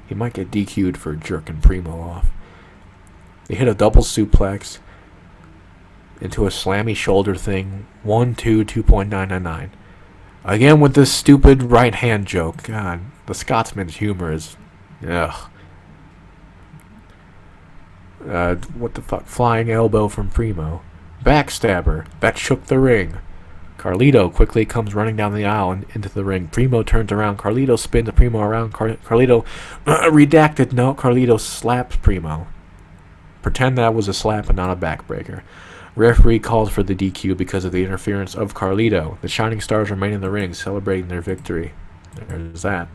He might get DQ'd for jerking Primo off. They hit a double suplex into a slammy shoulder thing. 1-2, 2.999. Again with this stupid right hand joke. God, the Scotsman's humor is... Ugh. What the fuck? Flying elbow from Primo. Backstabber. That shook the ring. Carlito quickly comes running down the aisle and into the ring. Primo turns around. Carlito spins Primo around. Carlito... redacted. No, Carlito slaps Primo. Pretend that was a slap and not a backbreaker. Referee calls for the DQ because of the interference of Carlito. The Shining Stars remain in the ring, celebrating their victory. There's that.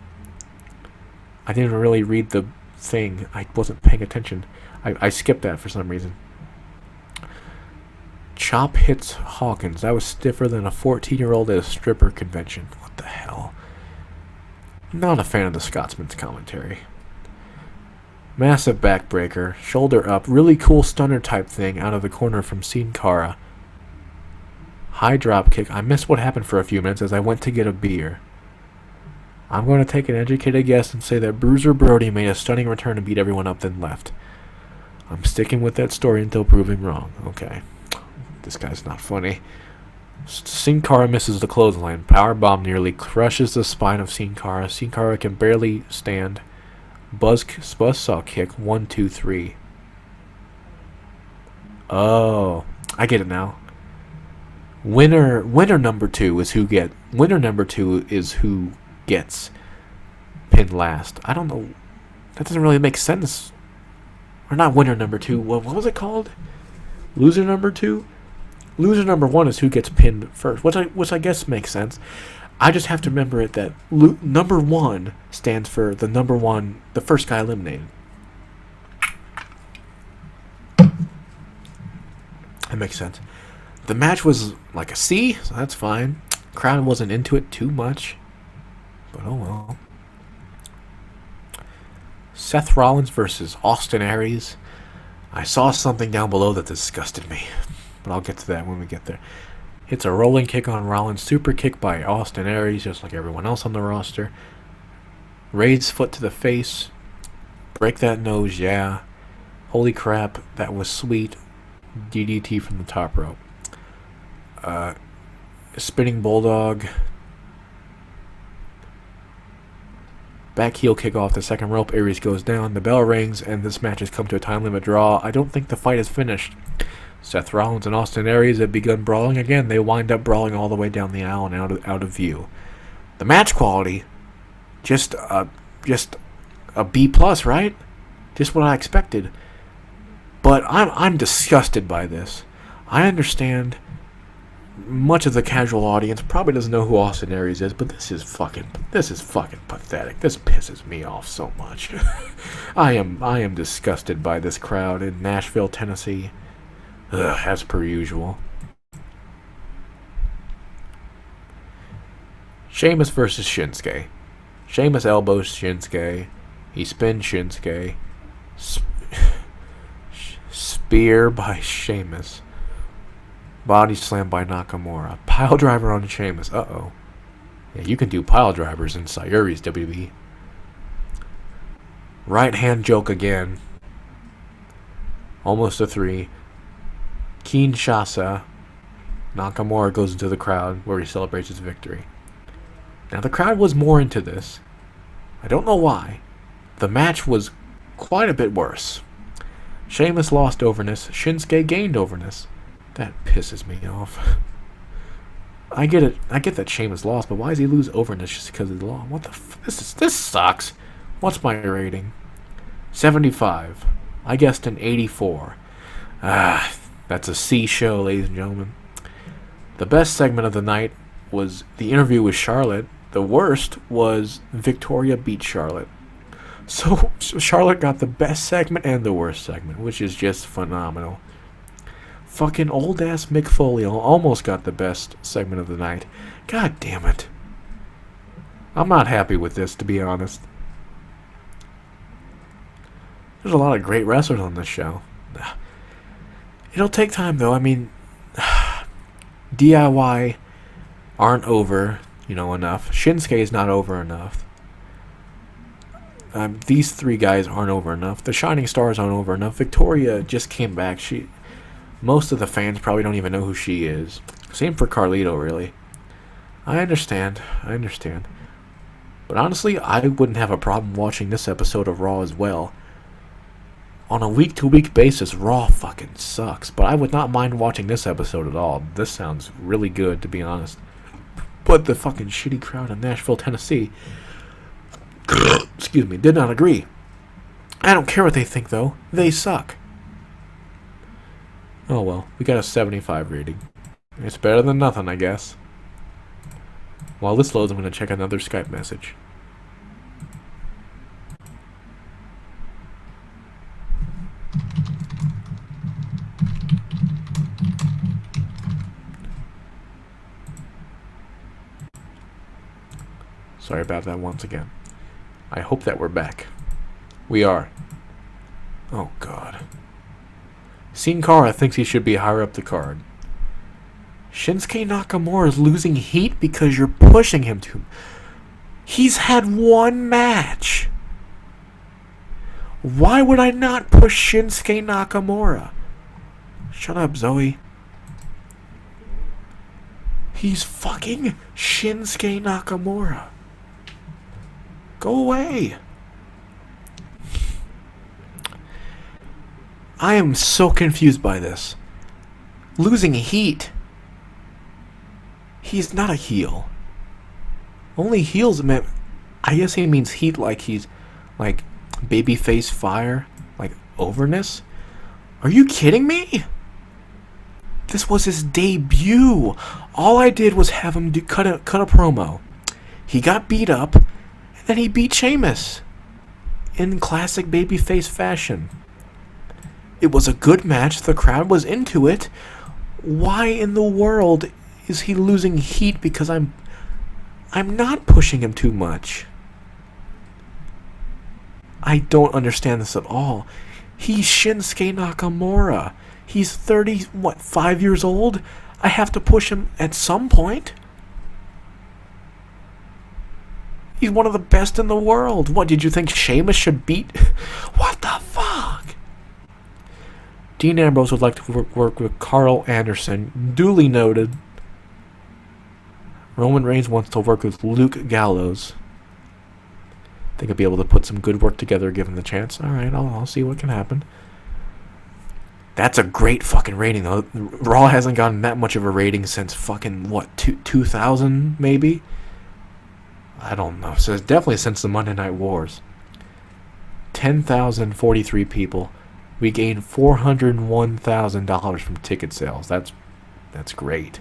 I didn't really read the thing. I wasn't paying attention. I skipped that for some reason. Chop hits Hawkins. That was stiffer than a 14-year-old at a stripper convention. What the hell? Not a fan of the Scotsman's commentary. Massive backbreaker. Shoulder up. Really cool stunner type thing out of the corner from Sin Cara. High drop kick. I missed what happened for a few minutes as I went to get a beer. I'm going to take an educated guess and say that Bruiser Brody made a stunning return and beat everyone up, then left. I'm sticking with that story until proven wrong. Okay. This guy's not funny. Sin Cara misses the clothesline. Powerbomb nearly crushes the spine of Sin Cara. Sin Cara can barely stand. Buzzsaw kick. 1, 2, 3. Oh, I get it now. Winner number 2 is who gets pinned last. I don't know. That doesn't really make sense. Or not winner number 2. What was it called? Loser number 2? Loser number 1 is who gets pinned first, which I guess makes sense. I just have to remember it that number 1 stands for the first guy eliminated. That makes sense. The match was like a C, so that's fine. Crowd wasn't into it too much, but oh well. Seth Rollins versus Austin Aries. I saw something down below that disgusted me, but I'll get to that when we get there. Hits a rolling kick on Rollins, super kick by Austin Aries, just like everyone else on the roster. Raised foot to the face. Break that nose, yeah. Holy crap, that was sweet. DDT from the top rope. Spinning Bulldog. Back heel kick off the second rope. Aries goes down. The bell rings, and this match has come to a time limit draw. I don't think the fight is finished. Seth Rollins and Austin Aries have begun brawling again. They wind up brawling all the way down the aisle and out of view. The match quality, just a B plus, right? Just what I expected. But I'm disgusted by this. I understand much of the casual audience probably doesn't know who Austin Aries is, but this is fucking pathetic. This pisses me off so much. I am disgusted by this crowd in Nashville, Tennessee. Ugh, as per usual. Sheamus versus Shinsuke. Sheamus elbows Shinsuke. He spins Shinsuke. Spear by Sheamus. Body slam by Nakamura. Pile driver on Sheamus. Uh-oh. Yeah, you can do pile drivers in Sayuri's WWE. Right hand joke again. Almost a 3. Kinshasa. Nakamura goes into the crowd where he celebrates his victory. Now the crowd was more into this. I don't know why. The match was quite a bit worse. Sheamus lost overness. Shinsuke gained overness. That pisses me off. I get it. I get that Sheamus lost, but why does he lose overness just because of the law? What the this sucks. What's my rating? 75. I guessed an 84. That's a C show, ladies and gentlemen. The best segment of the night was the interview with Charlotte. The worst was Victoria beat Charlotte. So Charlotte got the best segment and the worst segment, which is just phenomenal. Fucking old ass Mick Foley almost got the best segment of the night. God damn it. I'm not happy with this, to be honest. There's a lot of great wrestlers on this show. It'll take time, though. I mean, DIY aren't over, enough. Shinsuke's not over enough. These three guys aren't over enough. The Shining Stars aren't over enough. Victoria just came back. Most of the fans probably don't even know who she is. Same for Carlito, really. I understand. But honestly, I wouldn't have a problem watching this episode of Raw as well. On a week-to-week basis, Raw fucking sucks. But I would not mind watching this episode at all. This sounds really good, to be honest. But the fucking shitty crowd in Nashville, Tennessee, excuse me, did not agree. I don't care what they think, though. They suck. Oh well, we got a 75 rating. It's better than nothing, I guess. While this loads, I'm going to check another Skype message. Sorry about that once again. I hope that we're back. We are. Oh, God. Sin Cara thinks he should be higher up the card. Shinsuke Nakamura is losing heat because you're pushing him to... He's had one match. Why would I not push Shinsuke Nakamura? Shut up, Zoe. He's fucking Shinsuke Nakamura. Go away. I am so confused by this. Losing heat. He's not a heel. Only heels meant... I guess he means heat like he's... like babyface fire. Like overness. Are you kidding me? This was his debut. All I did was have him cut a promo. He got beat up. And then he beat Sheamus. In classic babyface fashion. It was a good match. The crowd was into it. Why in the world is he losing heat because I'm not pushing him too much? I don't understand this at all. He's Shinsuke Nakamura. He's 5 years old? I have to push him at some point? He's one of the best in the world. What, did you think Sheamus should beat? What the fuck? Dean Ambrose would like to work with Carl Anderson. Duly noted. Roman Reigns wants to work with Luke Gallows. Think I'll be able to put some good work together given the chance. Alright, I'll see what can happen. That's a great fucking rating, though. Raw hasn't gotten that much of a rating since fucking, 2000, maybe? I don't know. So it's definitely since the Monday Night Wars. 10,043 people. We gained $401,000 from ticket sales. That's great.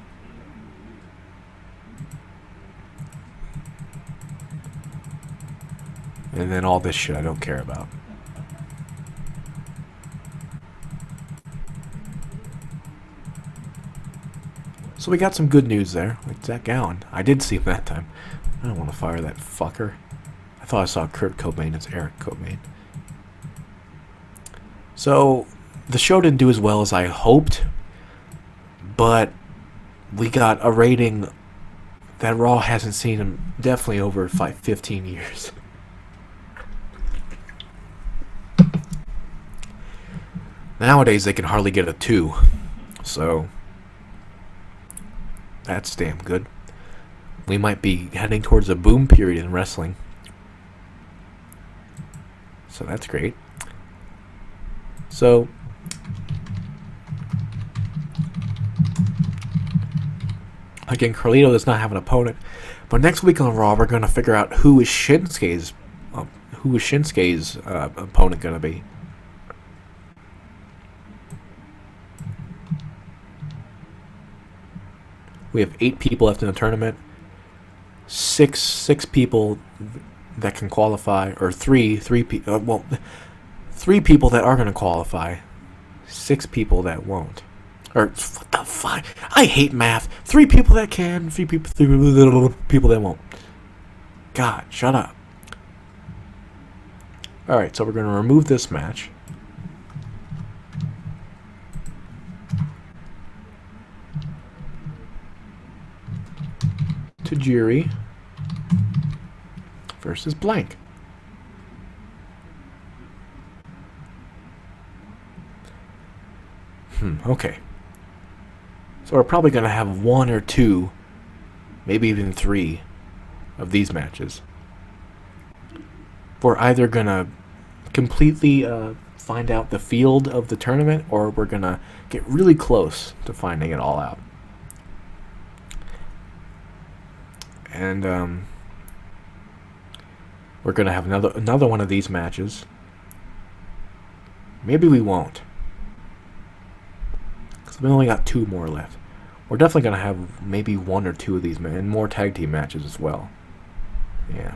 And then all this shit I don't care about. So we got some good news there. Like Zach Gowen. I did see him that time. I don't want to fire that fucker. I thought I saw Kurt Cobain. It's Eric Cobain. So, the show didn't do as well as I hoped. But we got a rating that Raw hasn't seen in definitely over 15 years. Nowadays, they can hardly get a 2. So, that's damn good. We might be heading towards a boom period in wrestling. So that's great. So, again, Carlito does not have an opponent. But next week on Raw, we're going to figure out who is Shinsuke's opponent going to be. We have 8 people left in the tournament. Six people that can qualify, or three people that are going to qualify. 6 people that won't. Or what the fuck? I hate math. 3 people that can, 3 people that won't. God, shut up. Alright, so we're going to remove this match. Tajiri versus blank. Okay. So we're probably going to have 1 or 2, maybe even 3 of these matches. We're either going to completely find out the field of the tournament, or we're going to get really close to finding it all out. And we're going to have another one of these matches. Maybe we won't. Because we only got 2 more left. We're definitely going to have maybe 1 or 2 of these, and more tag team matches as well. Yeah.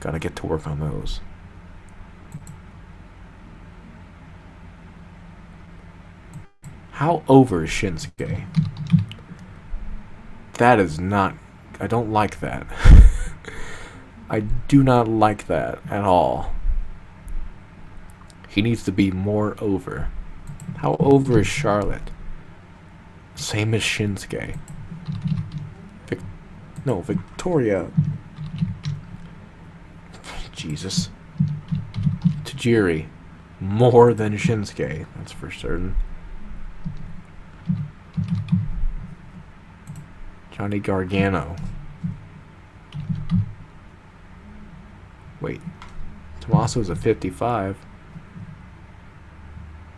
Gotta get to work on those. How over is Shinsuke? That is not... I don't like that. I do not like that at all. He needs to be more over. How over is Charlotte? Same as Shinsuke. Victoria. Jesus. Tajiri. More than Shinsuke. That's for certain. Johnny Gargano. Wait. Tommaso's a 55.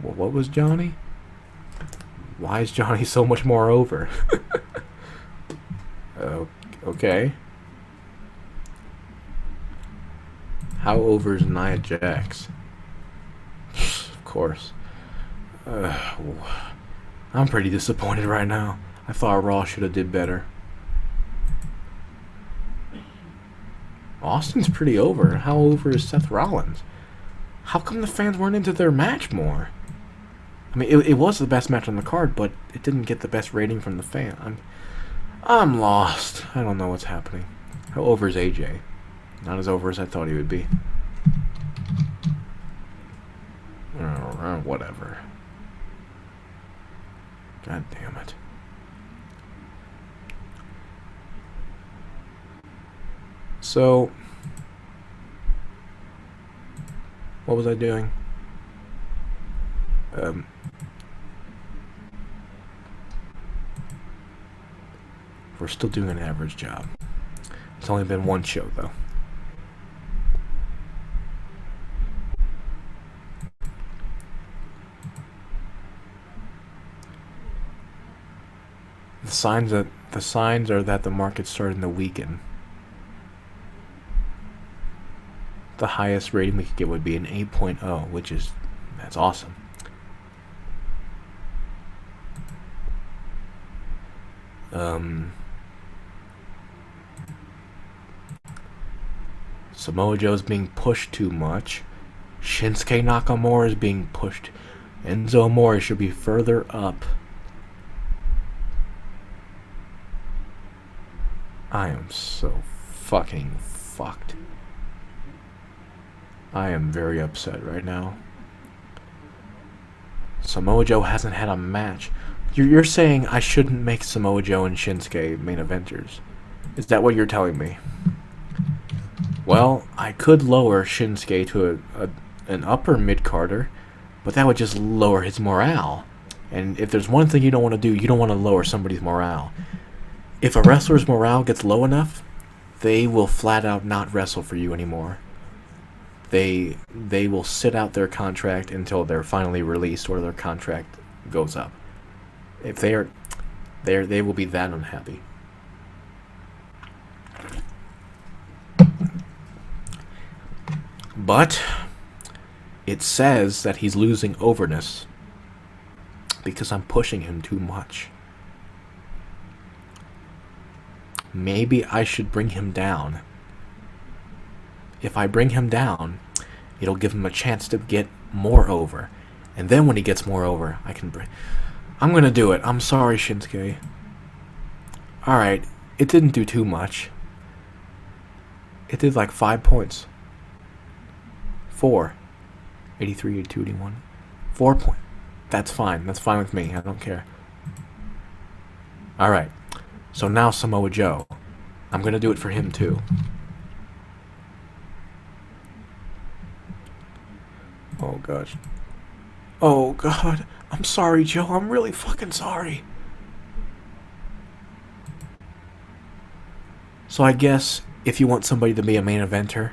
Well, what was Johnny? Why is Johnny so much more over? Okay. How over is Nia Jax? Of course. I'm pretty disappointed right now. I thought Raw should have did better. Austin's pretty over. How over is Seth Rollins? How come the fans weren't into their match more? I mean, it was the best match on the card, but it didn't get the best rating from the fan. I'm lost. I don't know what's happening. How over is AJ? Not as over as I thought he would be. Whatever. God damn it. So, what was I doing? We're still doing an average job. It's only been 1 show, though. The signs are that the market's starting to weaken. The highest rating we could get would be an 8.0, which is... that's awesome. Samoa Joe's being pushed too much. Shinsuke Nakamura is being pushed. Enzo Amore should be further up. I am so fucking fucked. I am very upset right now. Samoa Joe hasn't had a match. You're saying I shouldn't make Samoa Joe and Shinsuke main eventers. Is that what you're telling me? Well, I could lower Shinsuke to an upper mid-carder, but that would just lower his morale. And if there's one thing you don't want to do, you don't want to lower somebody's morale. If a wrestler's morale gets low enough, they will flat out not wrestle for you anymore. They will sit out their contract until they're finally released or their contract goes up. If they will be that unhappy. But it says that he's losing overness because I'm pushing him too much. Maybe I should bring him down. If I bring him down, it'll give him a chance to get more over. And then when he gets more over, I can bring... I'm gonna do it. I'm sorry, Shinsuke. Alright, it didn't do too much. It did like 5 points. 4. 83, 82, 81. 4 points. That's fine. That's fine with me. I don't care. Alright. So now Samoa Joe. I'm gonna do it for him too. Oh gosh. Oh god. I'm sorry, Joe. I'm really fucking sorry. So I guess if you want somebody to be a main eventer,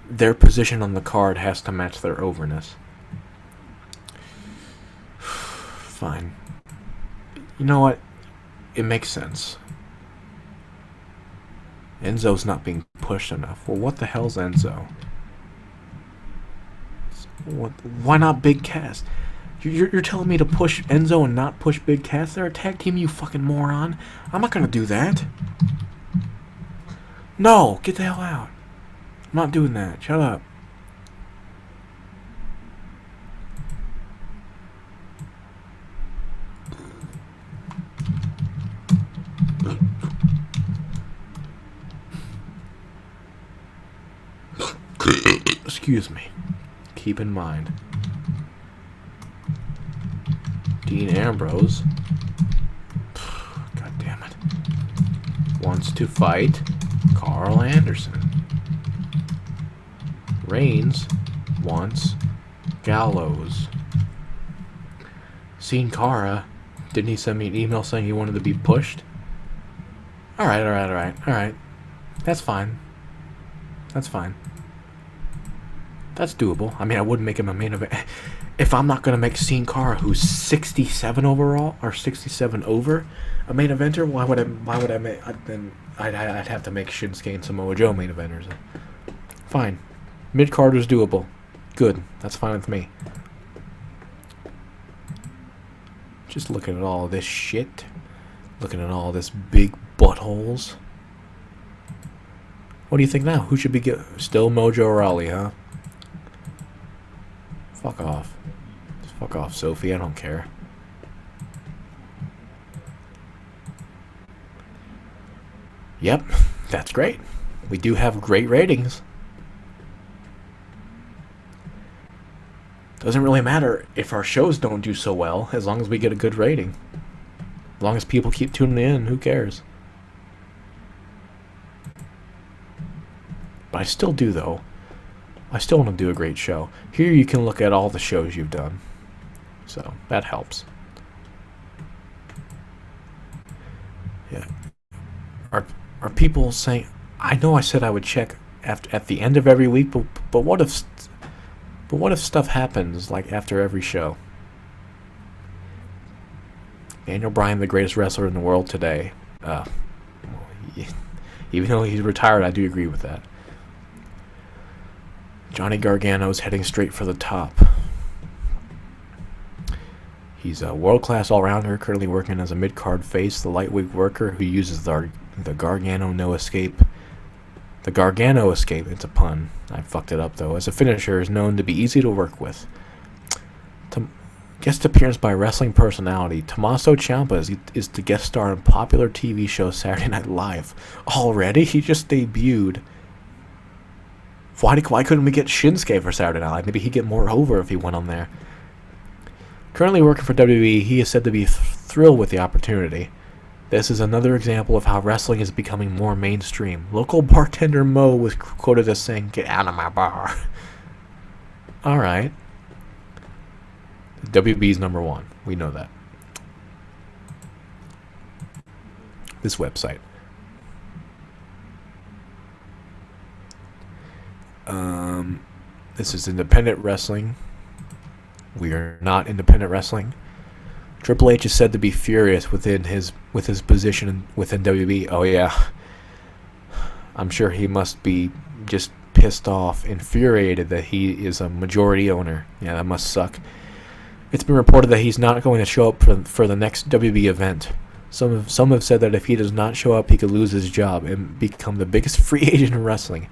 their position on the card has to match their overness. Fine. You know what? It makes sense. Enzo's not being pushed enough. Well, what the hell's Enzo? Why not Big Cass? You're telling me to push Enzo and not push Big Cass? They're a tag team, you fucking moron. I'm not gonna do that. No, get the hell out. I'm not doing that. Shut up. Excuse me. Keep in mind, Dean Ambrose, god damn it, wants to fight Carl Anderson. Reigns wants Gallows. Sin Cara, didn't he send me an email saying he wanted to be pushed? Alright. That's fine. That's fine. That's doable. I mean, I wouldn't make him a main event. If I'm not going to make Sin Cara, who's 67 overall, or 67 over, a main eventer, why would I make... Then I'd have to make Shinsuke and Samoa Joe main eventers. Fine. Mid-card is doable. Good. That's fine with me. Just looking at all this shit. Looking at all this big buttholes. What do you think now? Who should be... Still Mojo Rawley, huh? Fuck off. Fuck off, Sophie. I don't care. Yep, that's great. We do have great ratings. Doesn't really matter if our shows don't do so well, as long as we get a good rating. As long as people keep tuning in, who cares? But I still do, though. I still want to do a great show. Here you can look at all the shows you've done. So, that helps. Yeah. Are people saying... I know I said I would check at the end of every week, but what if... But what if stuff happens, like, after every show? Daniel Bryan, the greatest wrestler in the world today. Even though he's retired, I do agree with that. Johnny Gargano's heading straight for the top. He's a world-class all-rounder, currently working as a mid-card face, the lightweight worker who uses the Gargano no escape. The Gargano escape, it's a pun. I fucked it up, though. As a finisher, is known to be easy to work with. Guest appearance by wrestling personality. Tommaso Ciampa is the guest star on popular TV show Saturday Night Live. Already? He just debuted. Why couldn't we get Shinsuke for Saturday Night Live? Maybe he'd get more over if he went on there. Currently working for WWE, he is said to be thrilled with the opportunity. This is another example of how wrestling is becoming more mainstream. Local bartender Mo was quoted as saying, "Get out of my bar." Alright. WB's #1. We know that. This website. This is independent wrestling. We are not independent wrestling. Triple H is said to be furious with his position within WB. Oh yeah, I'm sure he must be just pissed off, infuriated that he is a majority owner. Yeah, that must suck. It's been reported that he's not going to show up for the next WB event. Some have said that if he does not show up, he could lose his job and become the biggest free agent in wrestling.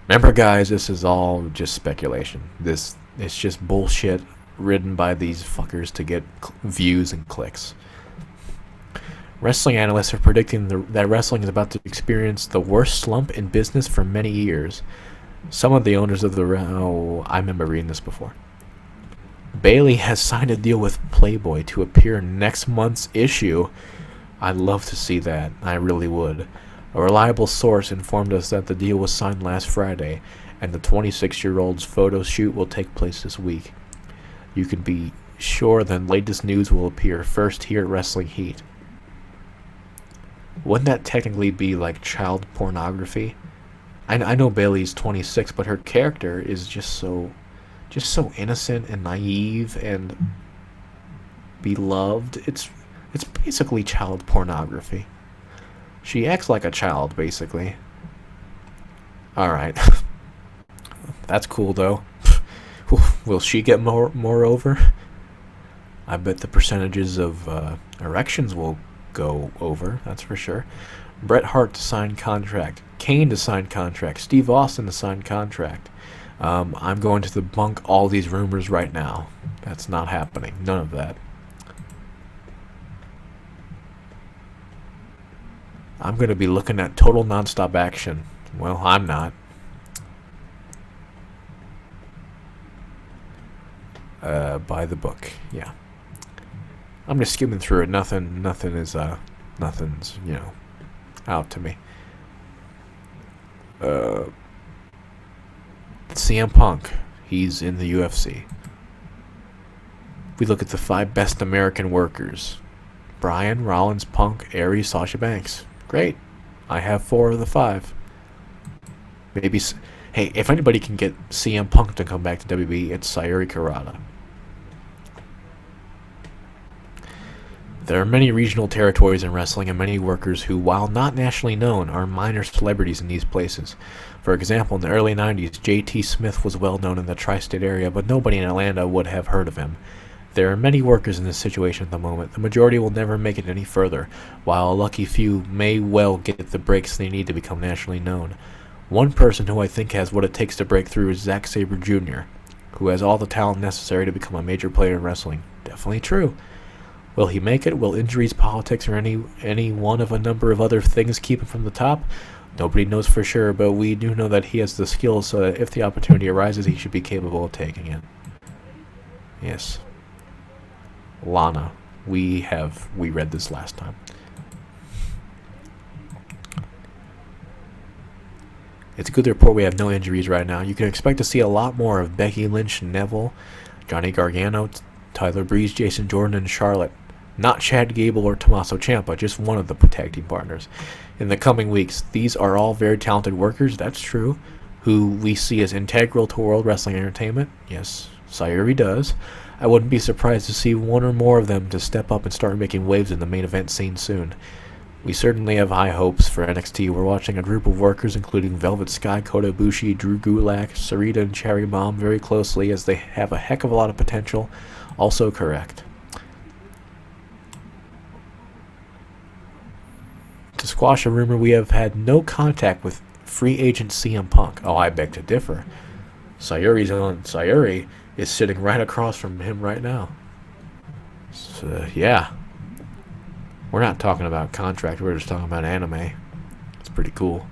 Remember, guys, this is all just speculation. This It's just bullshit written by these fuckers to get views and clicks. Wrestling analysts are predicting that wrestling is about to experience the worst slump in business for many years. Some of the owners of the... Oh, I remember reading this before. Bayley has signed a deal with Playboy to appear in next month's issue. I'd love to see that. I really would. A reliable source informed us that the deal was signed last Friday, and the 26-year-old's photo shoot will take place this week. You can be sure the latest news will appear first here at Wrestling Heat. Wouldn't that technically be like child pornography? I know Bayley's 26, but her character is just so innocent and naive and beloved. It's basically child pornography. She acts like a child, basically. Alright. That's cool, though. Will she get more over? I bet the percentages of erections will go over, that's for sure. Bret Hart to sign contract. Kane to sign contract. Steve Austin to sign contract. I'm going to debunk all these rumors right now. That's not happening. None of that. I'm going to be looking at total nonstop action. Well, I'm not. By the book, yeah. I'm just skimming through it. Nothing's out to me. CM Punk, he's in the UFC. We look at the 5 best American workers. Bryan, Rollins, Punk, Aries, Sasha Banks. Great. I have 4 of the 5. Maybe... Hey, if anybody can get CM Punk to come back to WWE, it's Sayuri Kurata. There are many regional territories in wrestling and many workers who, while not nationally known, are minor celebrities in these places. For example, in the early 90s, J.T. Smith was well known in the tri-state area, but nobody in Atlanta would have heard of him. There are many workers in this situation at the moment. The majority will never make it any further, while a lucky few may well get the breaks they need to become nationally known. One person who I think has what it takes to break through is Zack Sabre Jr., who has all the talent necessary to become a major player in wrestling. Definitely true. Will he make it? Will injuries, politics, or any one of a number of other things keep him from the top? Nobody knows for sure, but we do know that he has the skills so that if the opportunity arises, he should be capable of taking it. Yes. Lana. We read this last time. It's good to report we have no injuries right now. You can expect to see a lot more of Becky Lynch, Neville, Johnny Gargano, Tyler Breeze, Jason Jordan, and Charlotte. Not Chad Gable or Tommaso Ciampa, just one of the tag team partners. In the coming weeks, these are all very talented workers, that's true, who we see as integral to World Wrestling Entertainment. Yes, Sayuri does. I wouldn't be surprised to see one or more of them to step up and start making waves in the main event scene soon. We certainly have high hopes for NXT. We're watching a group of workers including Velvet Sky, Kota Ibushi, Drew Gulak, Sarita, and Cherry Bomb very closely as they have a heck of a lot of potential. Also correct. To squash a rumor, we have had no contact with free agent CM Punk. Oh, I beg to differ. Sayuri is sitting right across from him right now. So, yeah. We're not talking about contract, we're just talking about anime. It's pretty cool.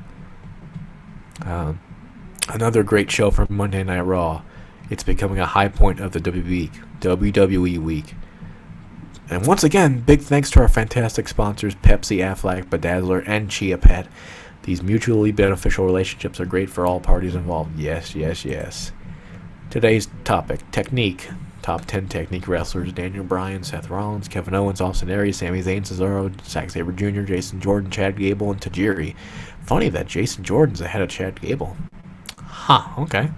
Another great show from Monday Night Raw. It's becoming a high point of the WWE week. And once again, big thanks to our fantastic sponsors, Pepsi, Aflac, Bedazzler, and Chia Pet. These mutually beneficial relationships are great for all parties involved. Yes, yes, yes. Today's topic, technique. Top 10 technique wrestlers: Daniel Bryan, Seth Rollins, Kevin Owens, Austin Aries, Sami Zayn, Cesaro, Zack Sabre Jr., Jason Jordan, Chad Gable, and Tajiri. Funny that Jason Jordan's ahead of Chad Gable. Huh, okay.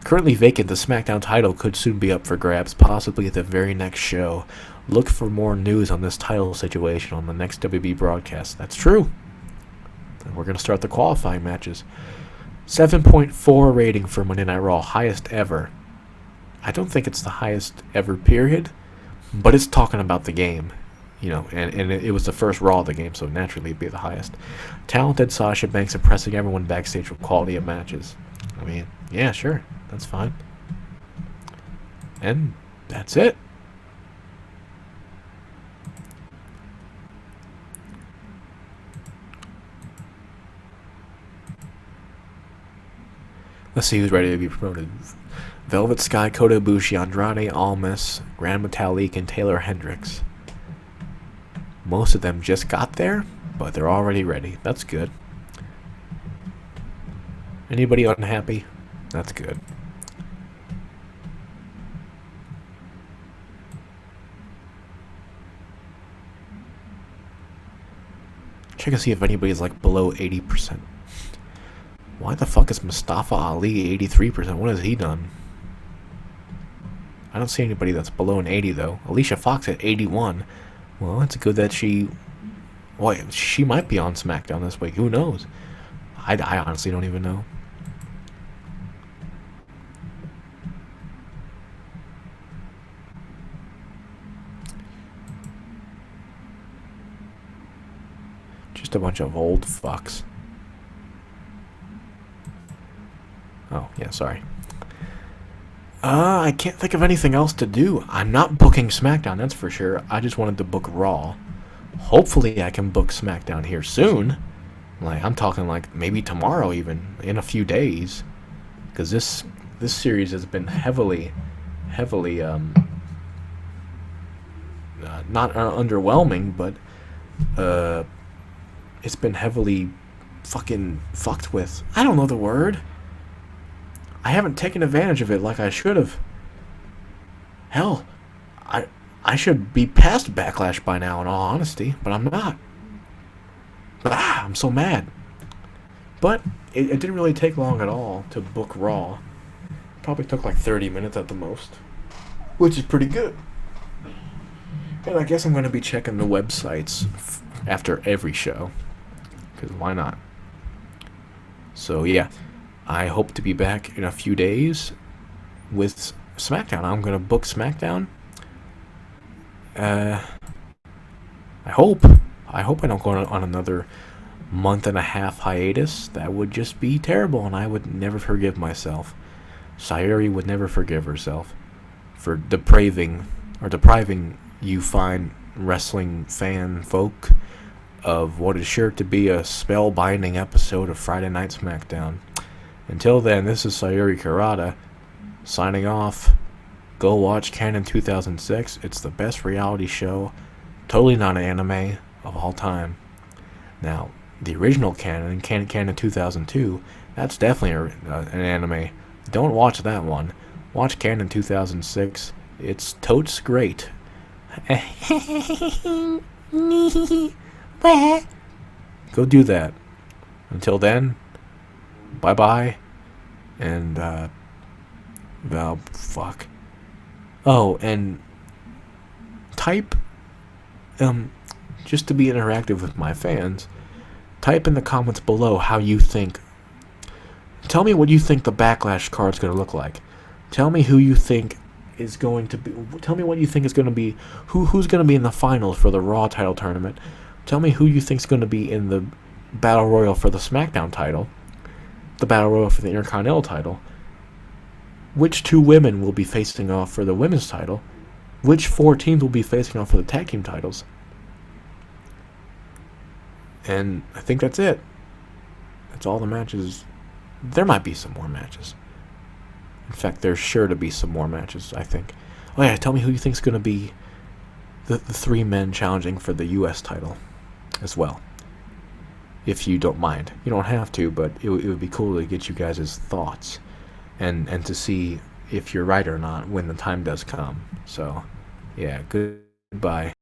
Currently vacant, the SmackDown title could soon be up for grabs, possibly at the very next show. Look for more news on this title situation on the next WB broadcast. That's true. And we're going to start the qualifying matches. 7.4 rating for Monday Night Raw, highest ever. I don't think it's the highest ever, period, but it's talking about the game, you know, and it was the first Raw of the game, so naturally it'd be the highest. Talented Sasha Banks impressing everyone backstage with quality of matches. I mean, yeah, sure. That's fine. And that's it. Let's see who's ready to be promoted. Velvet Sky, Kota Ibushi, Andrade Almas, Grand Metalik, and Taylor Hendricks. Most of them just got there, but they're already ready. That's good. Anybody unhappy? That's good. Check and see if anybody's like below 80%. Why the fuck is Mustafa Ali 83%? What has he done? I don't see anybody that's below an 80 though. Alicia Fox at 81. Well, it's good that she... Well, she might be on SmackDown this week. Who knows? I honestly don't even know. Just a bunch of old fucks. Oh, yeah, sorry. I can't think of anything else to do. I'm not booking SmackDown, that's for sure. I just wanted to book Raw. Hopefully I can book SmackDown here soon. Like, I'm talking like maybe tomorrow even, in a few days. Because this series has been heavily, not underwhelming, but, it's been heavily fucking fucked with. I don't know the word. I haven't taken advantage of it like I should have. Hell, I should be past Backlash by now, in all honesty, but I'm not. But I'm so mad. But it didn't really take long at all to book Raw. Probably took like 30 minutes at the most, which is pretty good. And I guess I'm going to be checking the websites after every show, because why not? So yeah. I hope to be back in a few days with SmackDown. I'm going to book SmackDown. I hope. I don't go on another month and a half hiatus. That would just be terrible, and I would never forgive myself. Sayuri would never forgive herself for depriving you fine wrestling fan folk of what is sure to be a spellbinding episode of Friday Night SmackDown. Until then, this is Sayuri Kurata, signing off. Go watch Canon 2006. It's the best reality show, totally not an anime, of all time. Now, the original Canon 2002, that's definitely an anime. Don't watch that one. Watch Canon 2006. It's totes great. Go do that. Until then, bye-bye, and, fuck. Oh, and type, just to be interactive with my fans, type in the comments below how you think. Tell me what you think the Backlash card's going to look like. Tell me who you think is going to be, tell me what you think is going to be, who's going to be in the finals for the Raw title tournament. Tell me who you think is going to be in the Battle Royal for the SmackDown title. The Battle Royal for the Intercontinental title. Which two women will be facing off for the women's title? Which four teams will be facing off for the tag team titles? And I think that's it. That's all the matches. There might be some more matches. In fact, there's sure to be some more matches, I think. Oh yeah, tell me who you think's going to be the three men challenging for the U.S. title as well. If you don't mind. You don't have to, but it would be cool to get you guys' thoughts and to see if you're right or not when the time does come. So, yeah, goodbye.